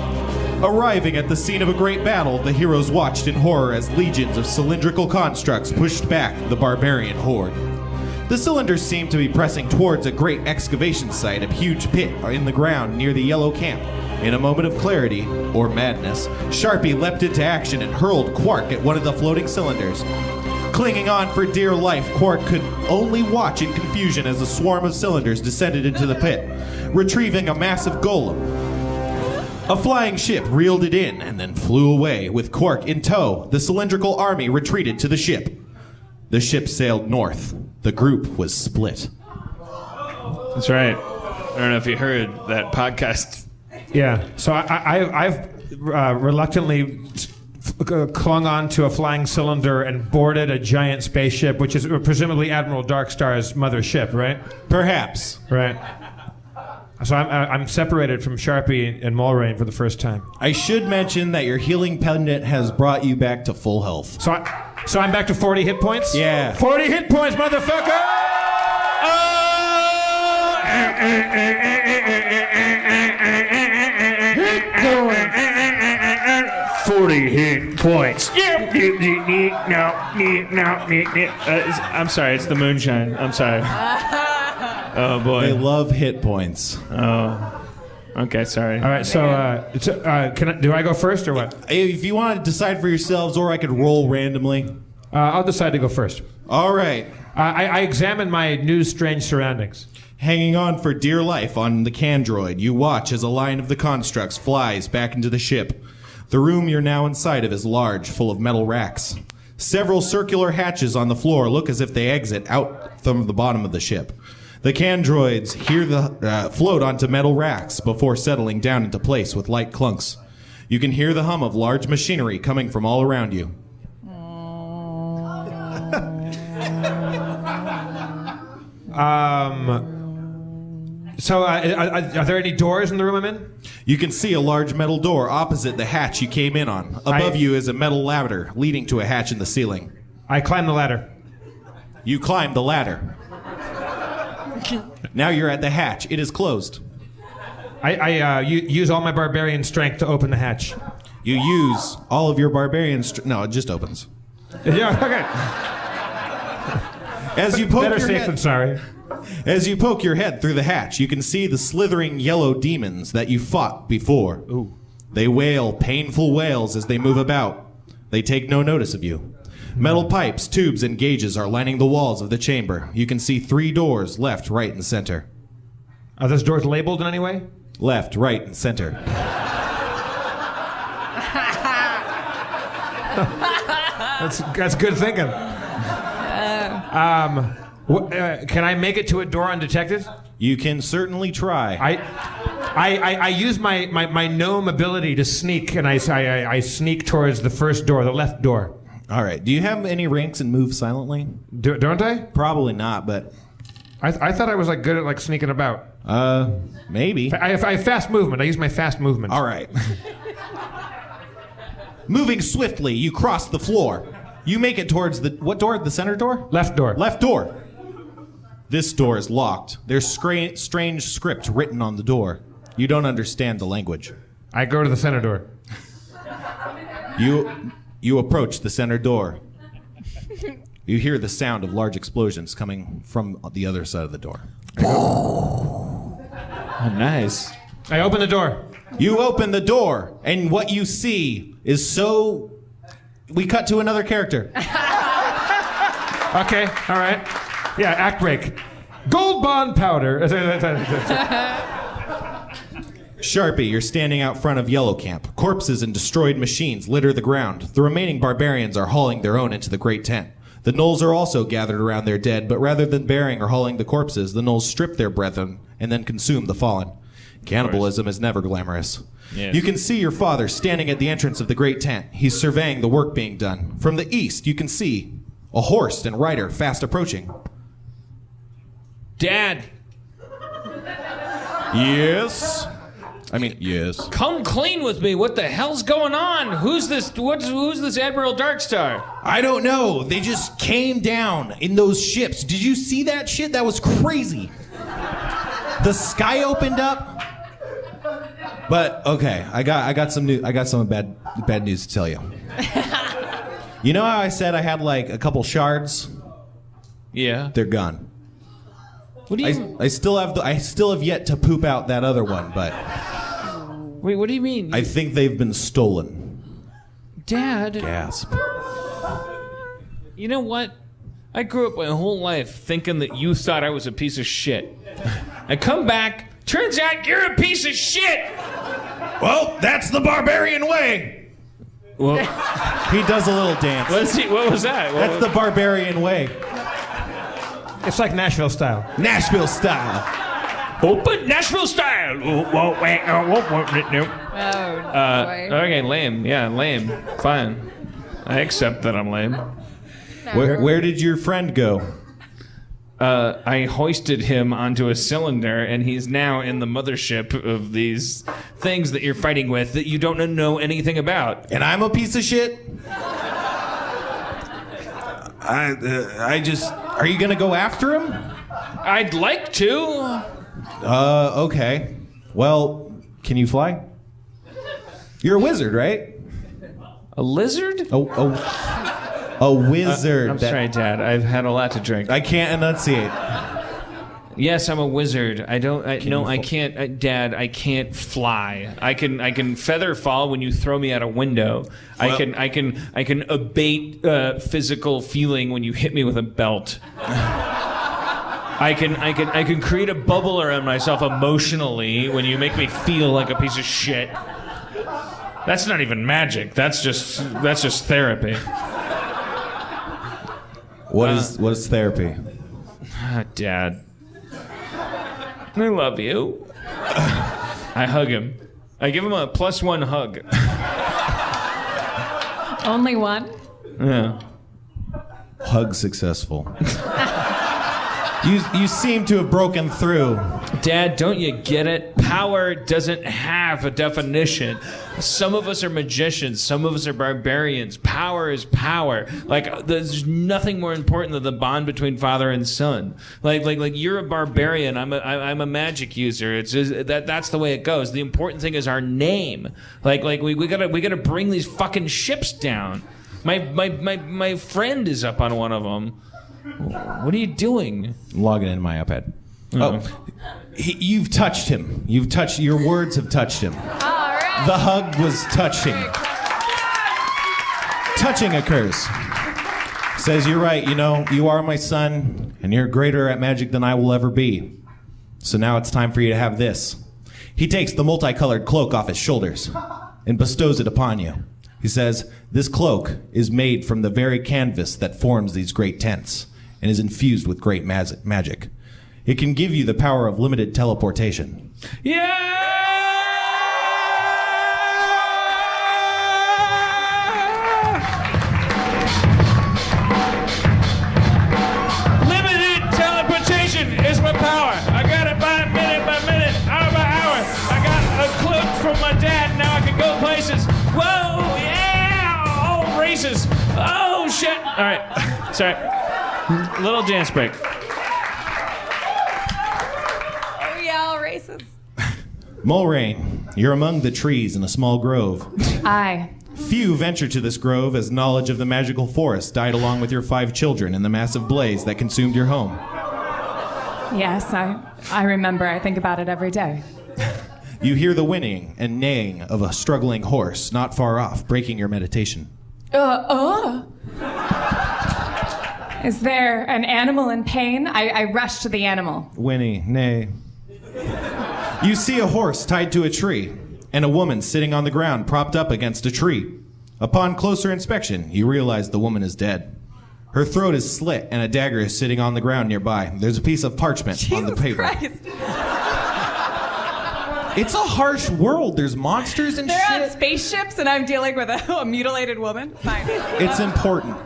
Arriving at the scene of a great battle, the heroes watched in horror as legions of cylindrical constructs pushed back the barbarian horde. The cylinders seemed to be pressing towards a great excavation site, a huge pit in the ground near the yellow camp. In a moment of clarity, or madness, Sharpie leapt into action and hurled Quark at one of the floating cylinders. Clinging on for dear life, Quark could only watch in confusion as a swarm of cylinders descended into the pit, retrieving a massive golem. A flying ship reeled it in and then flew away. With Quark in tow, the cylindrical army retreated to the ship. The ship sailed north. The group was split. That's right. I don't know if you heard that podcast. Yeah. So I've reluctantly clung on to a flying cylinder and boarded a giant spaceship, which is presumably Admiral Darkstar's mother ship, right? Perhaps. Right. So I'm separated from Sharpie and Mulrain for the first time. I should mention that your healing pendant has brought you back to full health. So I'm back to 40 hit points? Yeah. 40 hit points, motherfucker! Hit points. 40 hit points. I'm sorry, it's the moonshine. I'm sorry. Oh boy. They love hit points. Oh. Okay, sorry. All right, so do I go first or what? If you want to decide for yourselves, or I could roll randomly. I'll decide to go first. All right. I examine my new strange surroundings. Hanging on for dear life on the Candroid, you watch as a line of the constructs flies back into the ship. The room you're now inside of is large, full of metal racks. Several circular hatches on the floor look as if they exit out from the bottom of the ship. The Candroids float onto metal racks before settling down into place with light clunks. You can hear the hum of large machinery coming from all around you. So, are there any doors in the room I'm in? You can see a large metal door opposite the hatch you came in on. Above you is a metal ladder leading to a hatch in the ceiling. I climb the ladder. You climb the ladder. Now you're at the hatch. It is closed. I use all my barbarian strength to open the hatch. You use all of your barbarian strength. No, it just opens. Yeah, okay. As you poke Better your safe head, than sorry. As you poke your head through the hatch, you can see the slithering yellow demons that you fought before. Ooh. They wail painful wails as they move about. They take no notice of you. Metal pipes, tubes, and gauges are lining the walls of the chamber. You can see 3 doors, left, right, and center. Are those doors labeled in any way? Left, right, and center. That's good thinking. Can I make it to a door undetected? You can certainly try. I use my gnome ability to sneak, and I sneak towards the first door, the left door. All right. Do you have any ranks and move silently? Don't I? Probably not, but I thought I was like good at like sneaking about. Maybe. I have fast movement. I use my fast movement. All right. Moving swiftly, you cross the floor. You make it towards what door? The center door? Left door. Left door. This door is locked. There's strange script written on the door. You don't understand the language. I go to the center door. You approach the center door. You hear the sound of large explosions coming from the other side of the door. Oh, nice. I open the door. You open the door, and what you see is so... We cut to another character. Okay, all right. Yeah, act break. Gold bond powder. Sharpie, you're standing out front of Yellow Camp. Corpses and destroyed machines litter the ground. The remaining barbarians are hauling their own into the great tent. The gnolls are also gathered around their dead, but rather than burying or hauling the corpses, the gnolls strip their brethren and then consume the fallen. Cannibalism is never glamorous. Yes. You can see your father standing at the entrance of the great tent. He's surveying the work being done. From the east, you can see a horse and rider fast approaching. Dad, Yes? Yes. come clean with me. What the hell's going on? Who's this? Who's this Admiral Darkstar? I don't know. They just came down in those ships. Did you see that shit? That was crazy. The sky opened up. But okay, I got some bad news to tell you. You know how I said I had like a couple shards? Yeah. They're gone. What do you? I still have yet to poop out that other one, but Wait, what do you mean? I think they've been stolen. Dad. Gasp. You know what? I grew up my whole life thinking that you thought I was a piece of shit. I come back, turns out you're a piece of shit! Well, that's the barbarian way. Well, He does a little dance. what was that? That's the barbarian way. It's like Nashville style. Nashville style. Open Nashville style! Oh, Okay, lame. Yeah, lame. Fine. I accept that I'm lame. Where did your friend go? I hoisted him onto a cylinder, and he's now in the mothership of these things that you're fighting with that you don't know anything about. And I'm a piece of shit? Are you gonna go after him? I'd like to. Okay. Well, can you fly? You're a wizard, right? A lizard? A wizard. I'm sorry, Dad. I've had a lot to drink. I can't enunciate. Yes, I'm a wizard. I can't. Dad, I can't fly. I can feather fall when you throw me out a window. Well, I can abate physical feeling when you hit me with a belt. I can create a bubble around myself emotionally when you make me feel like a piece of shit. That's not even magic. That's just therapy. What is therapy? Dad, I love you. I hug him. I give him a +1 hug. Only one? Yeah. Hug successful. You seem to have broken through. Dad, don't you get it? Power doesn't have a definition. Some of us are magicians. Some of us are barbarians. Power is power. Like, there's nothing more important than the bond between father and son. Like you're a barbarian. I'm a magic user. It's just that's the way it goes. The important thing is our name. Like we gotta bring these fucking ships down. My friend is up on one of them. What are you doing? I'm logging in my iPad. Oh, you've touched him. Your words have touched him. All right. The hug was touching. Touching occurs. Says, you're right, you are my son, and you're greater at magic than I will ever be. So now it's time for you to have this. He takes the multicolored cloak off his shoulders and bestows it upon you. He says, this cloak is made from the very canvas that forms these great tents and is infused with great magic. It can give you the power of limited teleportation. Yeah! Limited teleportation is my power. I got it by minute, hour by hour. I got a cloak from my dad. Now I can go places. Whoa, yeah! Oh, races. Oh, shit. All right. Sorry. Little dance break. Oh, yeah, all races. Mulrain, you're among the trees in a small grove. Aye. Few venture to this grove as knowledge of the magical forest died along with your 5 children in the massive blaze that consumed your home. Yes, I remember. I think about it every day. You hear the whinnying and neighing of a struggling horse not far off, breaking your meditation. Is there an animal in pain? I rush to the animal. Whinny, neigh. You see a horse tied to a tree and a woman sitting on the ground propped up against a tree. Upon closer inspection, you realize the woman is dead. Her throat is slit and a dagger is sitting on the ground nearby. There's a piece of parchment on the paper. Christ. It's a harsh world. There's monsters and They're shit. on spaceships and I'm dealing with a mutilated woman. Fine. It's important.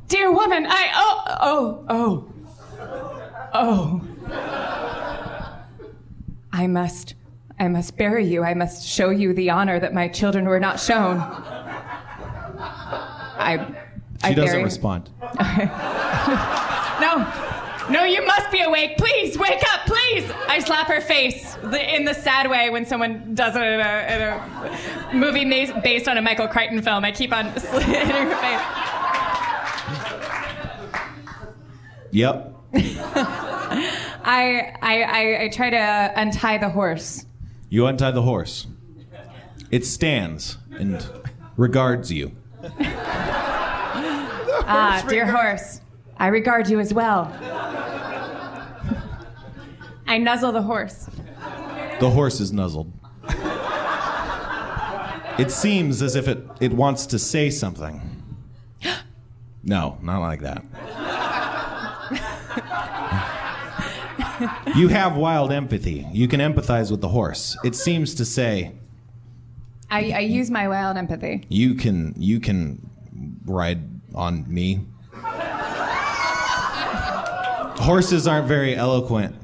Dear woman, I must bury you. I must show you the honor that my children were not shown. She doesn't respond. No, you must be awake. Please, wake up, please. I slap her face in the sad way when someone does it in a movie based on a Michael Crichton film. I keep on hitting her face. Yep. I try to untie the horse. You untie the horse. It stands and regards you. Dear horse, I regard you as well. I nuzzle the horse. The horse is nuzzled. It seems as if it wants to say something. No, not like that. You have wild empathy. You can empathize with the horse. It seems to say, I use my wild empathy. You can ride on me. Horses aren't very eloquent.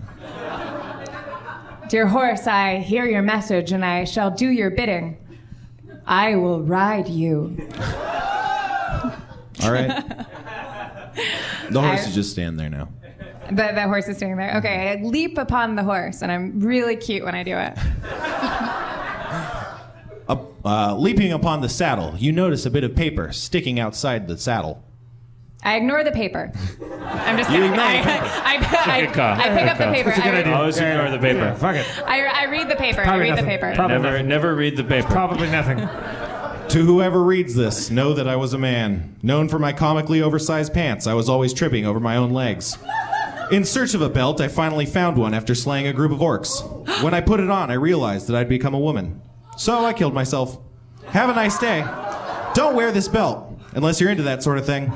Dear horse, I hear your message and I shall do your bidding. I will ride you. All right. The horse is just standing there now. The horse is standing there. Okay, I leap upon the horse, and I'm really cute when I do it. Leaping upon the saddle, you notice a bit of paper sticking outside the saddle. I ignore the paper. I'm just You kidding. ignore the paper. I pick up the paper. That's a good idea. Always ignore the paper. Yeah, fuck it. I read the paper. Probably I read nothing. the paper. Probably Never read the paper. Probably nothing. To whoever reads this, know that I was a man. Known for my comically oversized pants, I was always tripping over my own legs. In search of a belt, I finally found one after slaying a group of orcs. When I put it on, I realized that I'd become a woman. So I killed myself. Have a nice day. Don't wear this belt, unless you're into that sort of thing.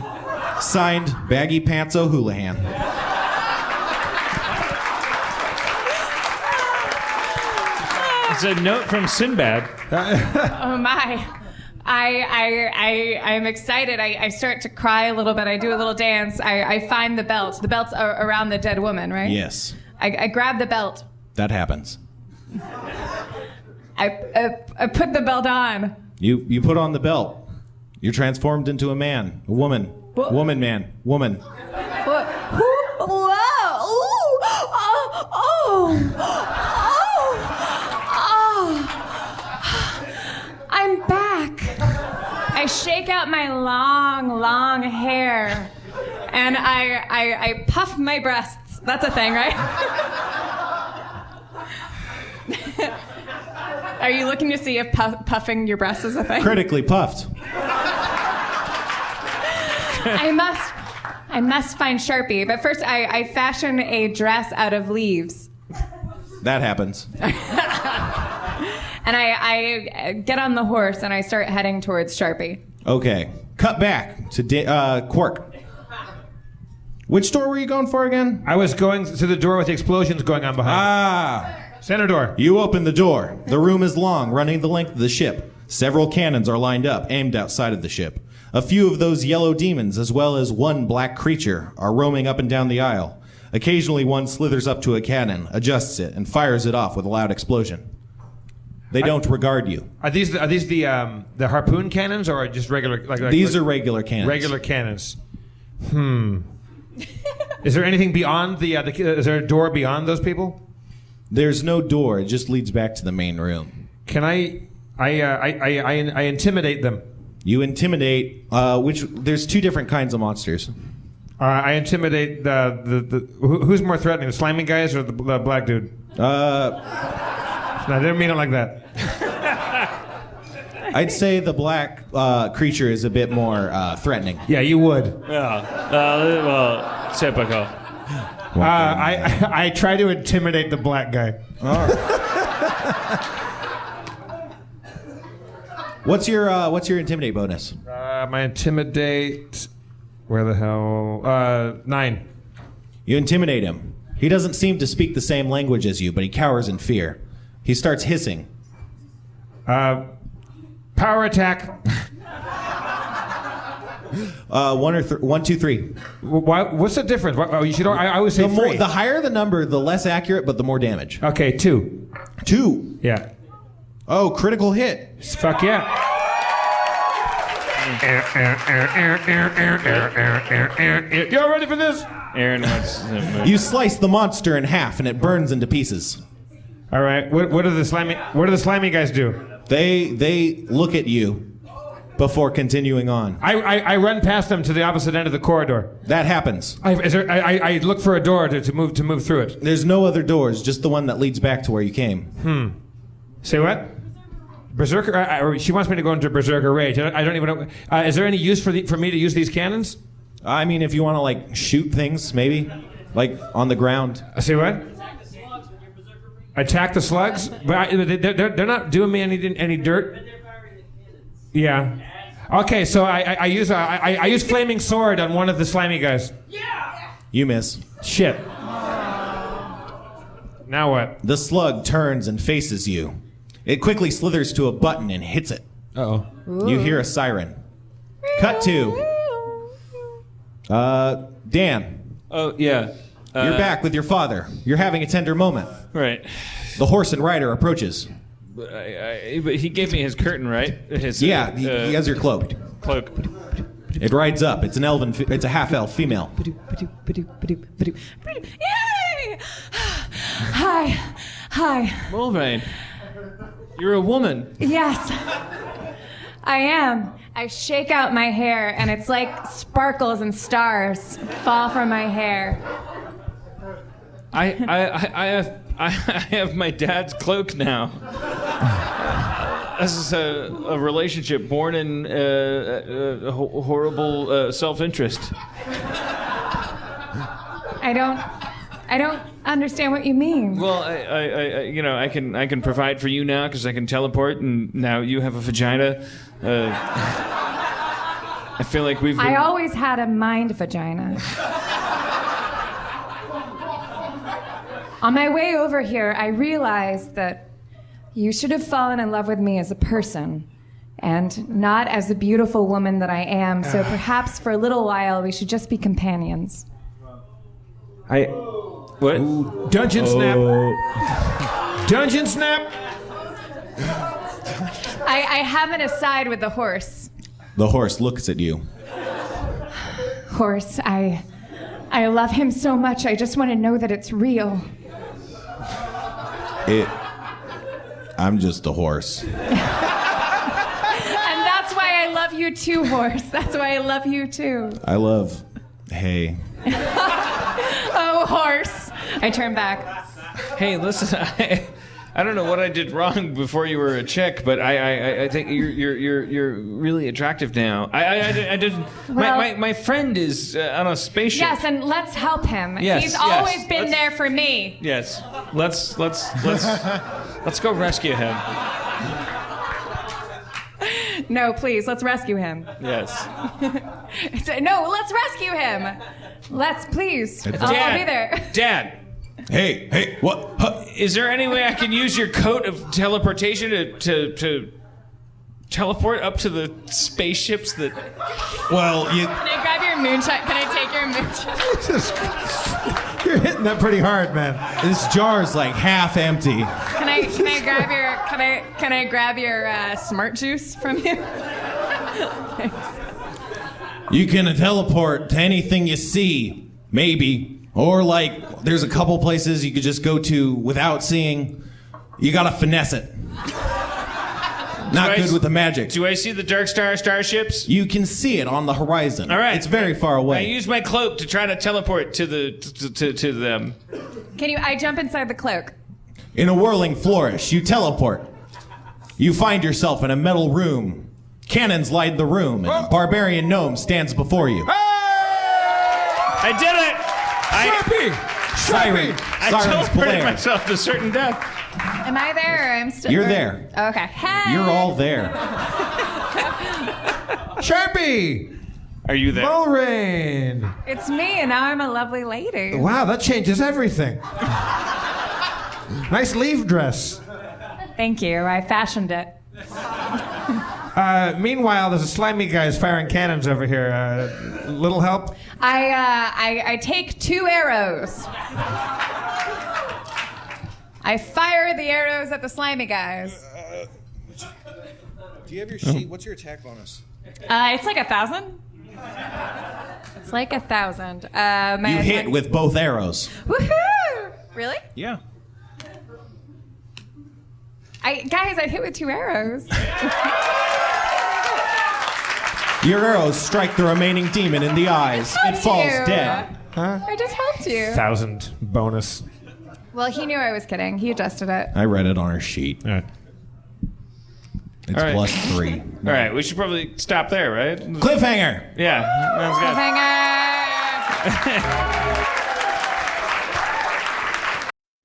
Signed, Baggy Pants O'Houlihan. It's a note from Sinbad. Oh my. I'm excited. I start to cry a little bit. I do a little dance. I find the belt. The belt's around the dead woman, right? Yes, I grab the belt. that happens. I put the belt on. You put on the belt. You're transformed into a man, a woman. What? Woman, man, woman. What? Whoa! Ooh! I'm back. I shake out my long hair, and I puff my breasts. That's a thing, right? Are you looking to see if puffing your breasts is a thing? Critically puffed. I must find Sharpie, but first I fashion a dress out of leaves. That happens. And I get on the horse and I start heading towards Sharpie. Okay. Cut back to Quark. Which door were you going for again? I was going to the door with the explosions going on behind. Ah. Center door. You open the door. The room is long, running the length of the ship. Several cannons are lined up, aimed outside of the ship. A few of those yellow demons, as well as one black creature, are roaming up and down the aisle. Occasionally, one slithers up to a cannon, adjusts it, and fires it off with a loud explosion. They don't regard you. Are these the harpoon cannons or just regular? These are regular cannons. Regular cannons. Is there anything beyond the? Is there a door beyond those people? There's no door. It just leads back to the main room. Can I intimidate them? You intimidate. There's two different kinds of monsters. I intimidate who's more threatening, the slimy guys or the black dude? No, I didn't mean it like that. I'd say the black creature is a bit more threatening. Yeah, you would. Yeah. Well, typical. I try to intimidate the black guy. All right. What's your intimidate bonus? My intimidate. Where the hell? 9. You intimidate him. He doesn't seem to speak the same language as you, but he cowers in fear. He starts hissing. Power attack. 1, 2, 3. What's the difference? You should. I always say 3. The higher the number, the less accurate, but the more damage. Okay, 2. 2. Yeah. Oh, critical hit. Fuck yeah. Y'all ready for this? Aaron wants to move. You slice the monster in half, and it burns into pieces. All right. What do the slimy guys do? They look at you before continuing on. I run past them to the opposite end of the corridor. That happens. I look for a door to move through it. There's no other doors, just the one that leads back to where you came. Say what? Berserker? She wants me to go into Berserker Rage. I don't even know. Is there any use for me to use these cannons? I mean, if you want to like shoot things, maybe, like on the ground. Say what? Attack the slugs? But they're not doing me any dirt. Yeah. Okay, so I use flaming sword on one of the slimy guys. Yeah. You miss. Shit. Now what? The slug turns and faces you. It quickly slithers to a button and hits it. Uh-oh. You hear a siren. Cut to Dan. Oh, yeah. You're back with your father. You're having a tender moment. Right. The horse and rider approaches. But he gave me his curtain, right? He has your cloak. Cloak. It rides up. It's it's a half-elf female. Yay! Hi. Mulvane, you're a woman. Yes. I am. I shake out my hair, and it's like sparkles and stars fall from my hair. I have my dad's cloak now. This is a relationship born in horrible self-interest. I don't understand what you mean. Well, I can provide for you now because I can teleport, and now you have a vagina. I feel like we've. I always had a mind vagina. On my way over here, I realized that you should have fallen in love with me as a person and not as the beautiful woman that I am. So perhaps for a little while, we should just be companions. What? Ooh, Dungeon Snap. Dungeon Snap. I have an aside with the horse. The horse looks at you. Horse, I love him so much. I just want to know that it's real. I'm just a horse. And that's why I love you too, horse. That's why I love you too. I love hay. Oh, horse. I turn back. Hey, listen, I don't know what I did wrong before you were a chick, but I think you're really attractive now. I didn't. Well, my friend is on a spaceship. Yes, and let's help him. Yes, He's yes. always been there for me. Yes. Let's go rescue him. No, please, let's rescue him. Yes. No, let's rescue him. Let's, please. I'll be there. Dad. Hey, what? Huh? Is there any way I can use your coat of teleportation to teleport up to the spaceships that... Well, you... Can I grab your moonshine? Can I take your moonshine? You're hitting that pretty hard, man. This jar's like half empty. Can I grab your smart juice from you? You can teleport to anything you see, maybe. Or like, there's a couple places you could just go to without seeing. You gotta finesse it. Not good with the magic. Do I see the Dark Star starships? You can see it on the horizon. All right. It's very far away. I use my cloak to try to teleport to them. I jump inside the cloak. In a whirling flourish, you teleport. You find yourself in a metal room. Cannons light the room, and a barbarian gnome stands before you. I did it! Sirens I teleported blare. myself to certain death. Am I there or I'm still... You're there. Okay. Hey! You're all there. Sharpie! Are you there? Mulrain! It's me, and now I'm a lovely lady. Wow, that changes everything. Nice leaf dress. Thank you. I fashioned it. Meanwhile, there's a slimy guys firing cannons over here. Little help? I take 2 arrows. I fire the arrows at the slimy guys. Do you have your sheet? What's your attack bonus? It's like 1,000. It's like 1,000. You hit with both arrows. Woohoo! Really? Yeah. Guys, I hit with 2 arrows. Your arrows strike the remaining demon in the eyes. It falls dead. Huh? I just helped you. 1,000 bonus. Well, he knew I was kidding. He adjusted it. I read it on our sheet. All right. It's All right. +3. All right, we should probably stop there, right? Cliffhanger! Yeah. That's good. Cliffhanger!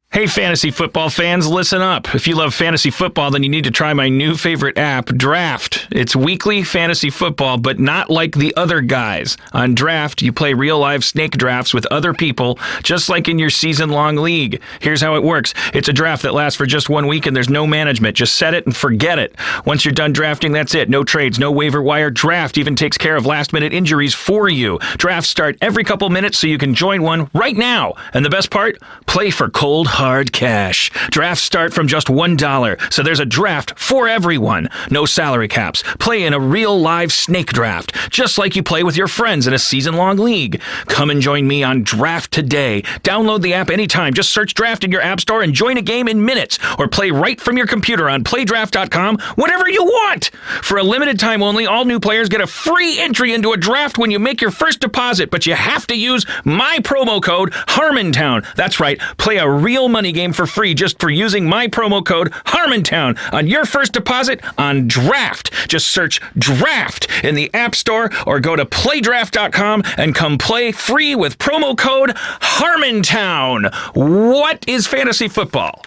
Hey, fantasy football fans, listen up. If you love fantasy football, then you need to try my new favorite app, Draft. It's weekly fantasy football, but not like the other guys. On Draft, you play real-life snake drafts with other people, just like in your season-long league. Here's how it works. It's a draft that lasts for just 1 week, and there's no management. Just set it and forget it. Once you're done drafting, that's it. No trades, no waiver wire. Draft even takes care of last-minute injuries for you. Drafts start every couple minutes, so you can join one right now. And the best part? Play for cold, hard hard cash. Drafts start from just $1, so there's a draft for everyone. No salary caps. Play in a real live snake draft, just like you play with your friends in a season-long league. Come and join me on Draft today. Download the app anytime. Just search Draft in your app store and join a game in minutes, or play right from your computer on playdraft.com whenever you want. For a limited time only, all new players get a free entry into a draft when you make your first deposit, but you have to use my promo code Harmontown. That's right, play a real money game for free just for using my promo code Harmontown on your first deposit on Draft. Just search Draft in the App Store or go to playdraft.com and come play free with promo code Harmontown. What is fantasy football?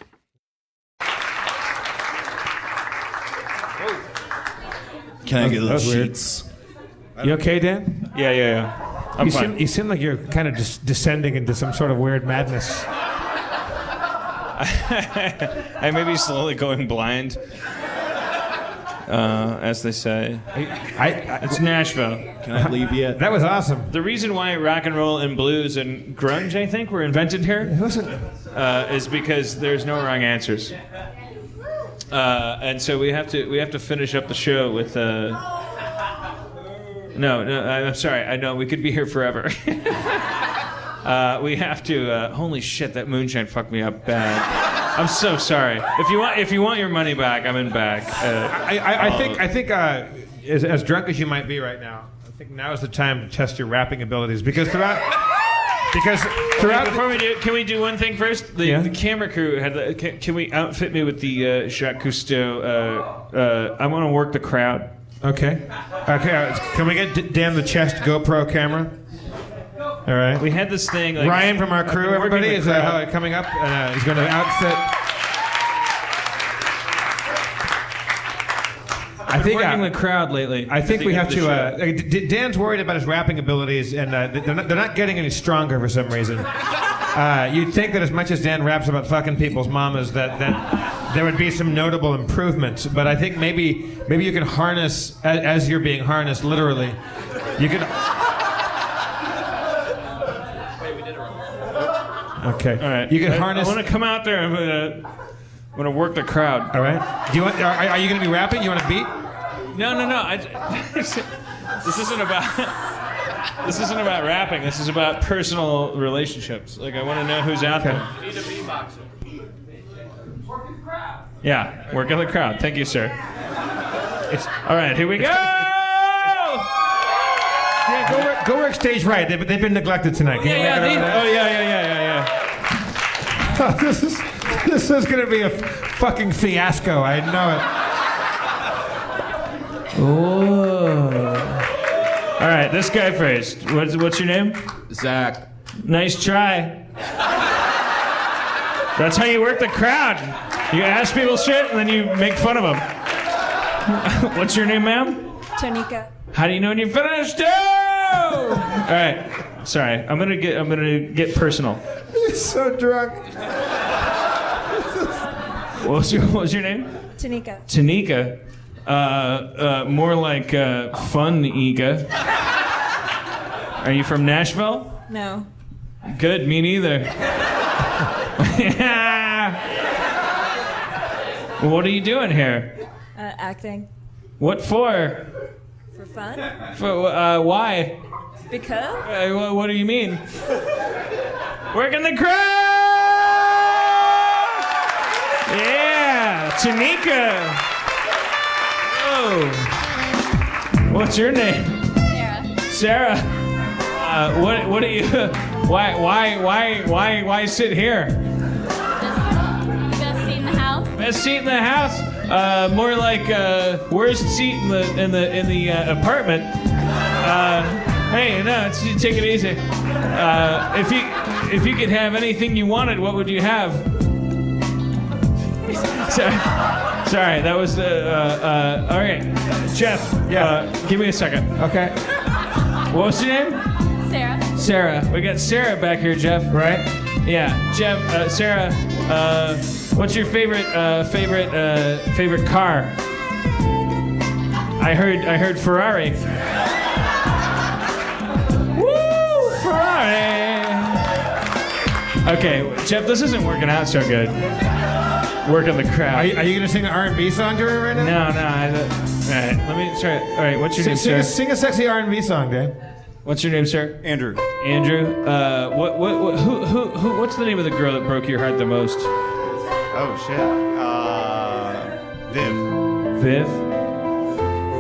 Can I get those weird. sheets? You okay, Dan? Yeah. I'm fine. You seem like you're kind of just descending into some sort of weird madness. I may be slowly going blind, as they say. It's Nashville. Can I leave yet? That was awesome. The reason why rock and roll and blues and grunge, I think, were invented here is because there's no wrong answers. And so we have to finish up the show with No, I'm sorry. I know we could be here forever. We have to. Holy shit, that moonshine fucked me up bad. I'm so sorry. If you want your money back, I'm in back. I think as drunk as you might be right now, I think now is the time to test your rapping abilities because throughout. Before we do, can we do one thing first? The camera crew had. Can we outfit me with the Jacques Cousteau? I want to work the crowd. Okay. Can we get Dan the chest GoPro camera? All right. We had this thing. Like, Ryan from our crew, everybody, is coming up. He's going to outfit. I think working the crowd lately. I think we have to. Dan's worried about his rapping abilities, and they're not getting any stronger for some reason. You'd think that as much as Dan raps about fucking people's mamas, that there would be some notable improvements. But I think maybe you can harness as you're being harnessed literally. You can. Okay. All right. You can harness. I want to come out there. I'm gonna work the crowd. All right. Do you want? Are you gonna be rapping? You want a beat? No. This isn't about. This isn't about rapping. This is about personal relationships. Like I want to know who's out there. You need a beatboxer. Yeah, work on the crowd. Thank you, sir. All right, here we go. Yeah, go work stage right. They've been neglected tonight. Yeah. This is gonna be a fucking fiasco. I know it. Oh. All right, this guy first. What's your name? Zach. Nice try. That's how you work the crowd. You ask people shit and then you make fun of them. What's your name, ma'am? Tanika. How do you know when you're finished? Oh! All right. Sorry. I'm gonna get personal. He's so drunk. What was your name? Tanika. Tanika. More like fun Ega. Are you from Nashville? No. Good, me neither. What are you doing here? Acting. What for? For fun? For why? Because? What do you mean? Working the crowd! Yeah, Tanika. Oh. What's your name? Sarah. Sarah. What do you? Why sit here? Best seat in the house. Best seat in the house. More like worst seat in the apartment. Hey, no, take it easy. If you could have anything you wanted, what would you have? Sorry, that was all right. Jeff, give me a second. Okay. What was your name? Sarah. Sarah. We got Sarah back here, Jeff. Right? Yeah, Jeff. Sarah. What's your favorite car? I heard Ferrari. Woo, Ferrari. Okay, Jeff, this isn't working out so good. Working the crowd. Are you going to sing an R&B song to her right now? No. All right, let me try it. All right, what's your name, sir? Sing a sexy R&B song, Dan. What's your name, sir? Andrew. Andrew. What's the name of the girl that broke your heart the most? Oh shit. Viv. Viv?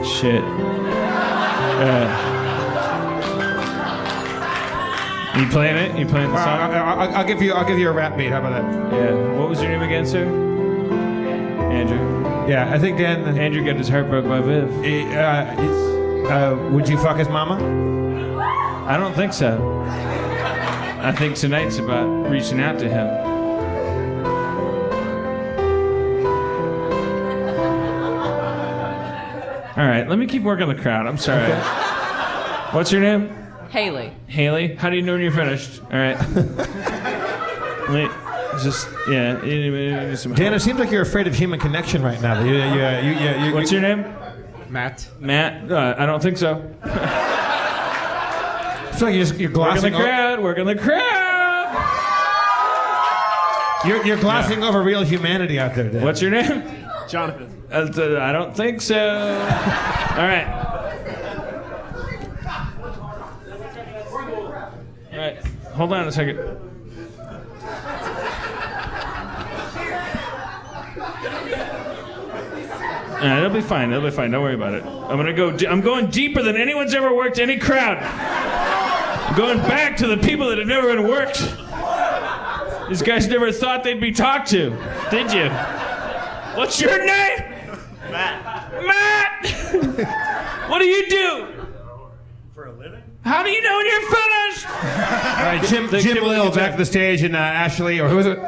Shit. You playing it? You playing the song? I'll give you a rap beat. How about that? Yeah. What was your name again, sir? Andrew. Yeah, I think Dan. Andrew got his heart broke by Viv. Would you fuck his mama? I don't think so. I think tonight's about reaching out to him. All right, let me keep working the crowd. I'm sorry. Okay. What's your name? Haley. Haley? How do you know when you're finished? All right. Wait, just, yeah. Dan, it seems like you're afraid of human connection right now. What's your name? Matt. Matt? I don't think so. I feel like you're glossing Working the crowd. You're glossing over real humanity out there, Dan. What's your name? Jonathan. I don't think so. All right. All right. Hold on a second. It'll be fine. It'll be fine. Don't worry about it. I'm going deeper than anyone's ever worked any crowd. I'm going back to the people that have never been worked. These guys never thought they'd be talked to, did you? What's your name? Matt! What do you do? For a living? How do you know when you're finished? All right, Jim Lil back to the stage, and Ashley, or who is it?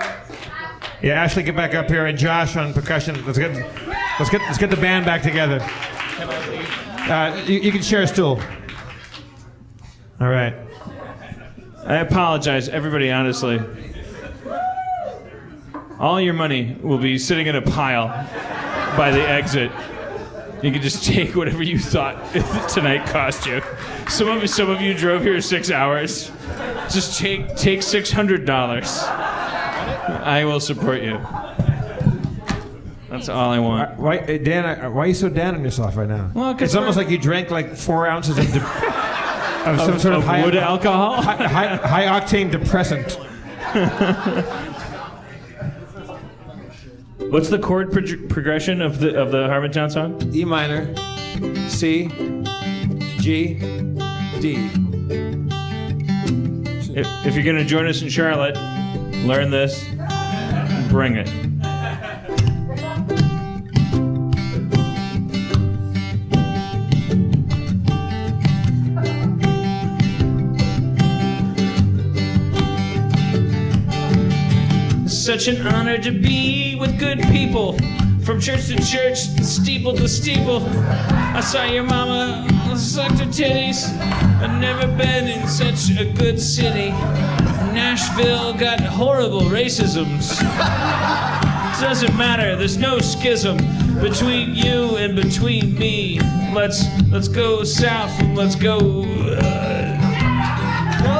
Yeah, Ashley, get back up here, and Josh on percussion. Let's get the band back together. You can share a stool. All right. I apologize, everybody, honestly. All your money will be sitting in a pile by the exit. You can just take whatever you thought tonight cost you. Some of you drove here 6 hours. Just take $600. I will support you. That's all I want. Dan, why are you so down on yourself right now? Well, it's almost like you drank like 4 ounces of some sort of high wood alcohol, high octane depressant. What's the chord progression of the Harmontown song? E minor, C, G, D. If you're gonna join us in Charlotte, learn this, bring it. Such an honor to be with good people, from church to church, steeple to steeple. I saw your mama sucked her titties. I've never been in such a good city. Nashville got horrible racisms. Doesn't matter, there's no schism between you and between me. Let's go south and let's go. Come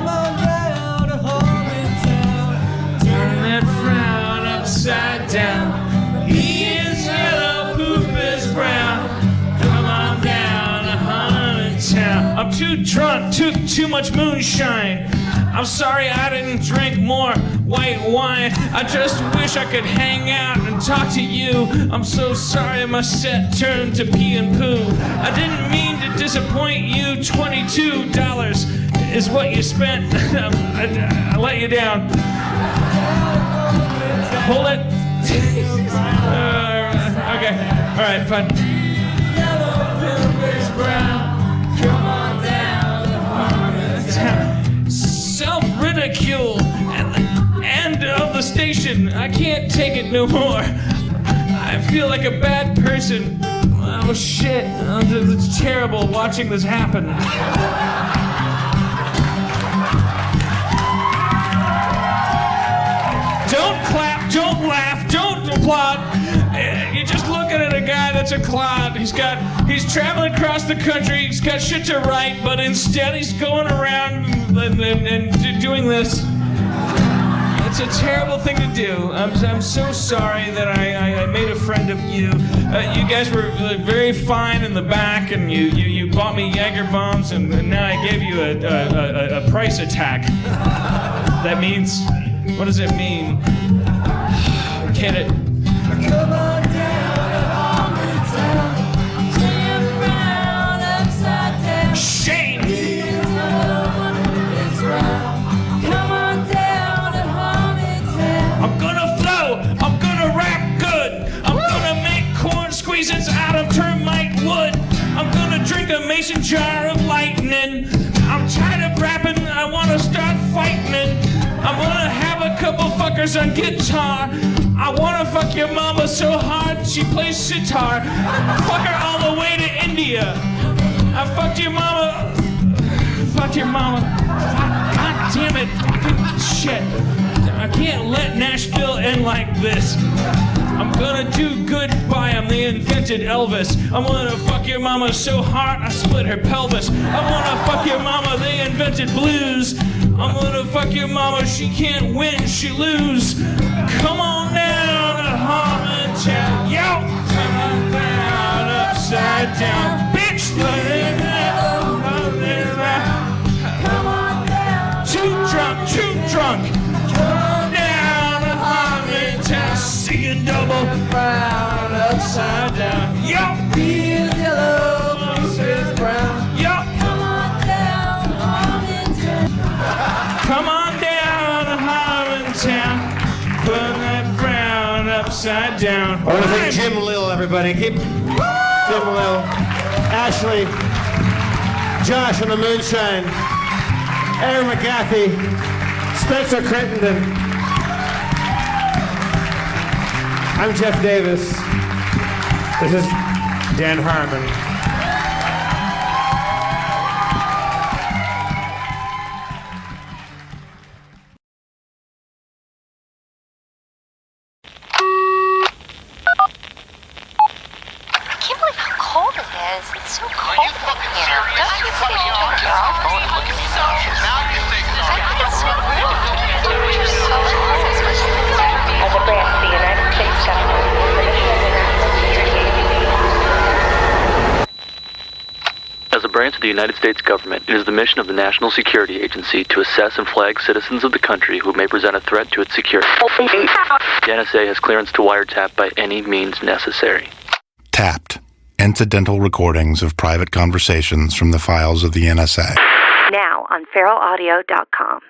on down to Harmontown. Turn that frown upside down. He is yellow, poop is brown. Come on down to Harmontown. I'm too drunk, took too much moonshine. I'm sorry I didn't drink more white wine. I just wish I could hang out and talk to you. I'm so sorry my set turned to pee and poo. I didn't mean to disappoint you. $22 is what you spent. I let you down. Hold it. Okay. All right, fine. Yellow is brown. Come on down to Harmontown. Self-ridicule at the end of the station. I can't take it no more. I feel like a bad person. Oh shit, it's terrible watching this happen. Don't clap, don't laugh, don't applaud. You're just looking at a guy that's a clown. He's traveling across the country, he's got shit to write, but instead he's going around and doing this. It's a terrible thing to do. I'm so sorry that I made a friend of you. You guys were very fine in the back, and you bought me Jaeger bombs, and now I gave you a price attack. That means, what does it mean? Get it? Come on down to Harmontown. Turn around upside down. Shame! Come on down to Harmontown. I'm gonna flow. I'm gonna rap good. I'm gonna make corn squeezes out of termite wood. I'm gonna drink a mason jar of lightning. I'm tired of rapping. I wanna start fighting it. I'm gonna have a couple fuckers on guitar. I wanna fuck your mama so hard she plays sitar. Fuck her all the way to India. I fucked your mama. Fuck your mama. God damn it. Fucking shit. I can't let Nashville end like this. I'm gonna do good by him. They invented Elvis. I'm gonna fuck your mama so hard I split her pelvis. I wanna fuck your mama. They invented blues. I'm gonna fuck your mama. She can't win, she lose. Come on down to Harmontown. Yo! Come on down, upside down. Bitch! Come on down. Too drunk, too drunk. Come down to Harmontown. Singing double. Brown, upside down. Yo! Feel yellow, pieces brown. Yo! Come on down to Harmontown. Come on down to Harmontown. Put that frown upside down. I want to thank Jim Lill, everybody. Keep Jim Lill, Ashley, Josh on the moonshine, Aaron McGathy, Spencer Crittenden. I'm Jeff Davis. This is Dan Harmon. I can't believe how cold it is. It's so cold in here. Don't you think you can get off phone and look at me now? Now you think it's so rude. You're so as a branch of the United States government. As a branch of the United States government, it is the mission of the National Security Agency to assess and flag citizens of the country who may present a threat to its security. The NSA has clearance to wiretap by any means necessary. Tapped. Incidental recordings of private conversations from the files of the NSA. Now on feralaudio.com.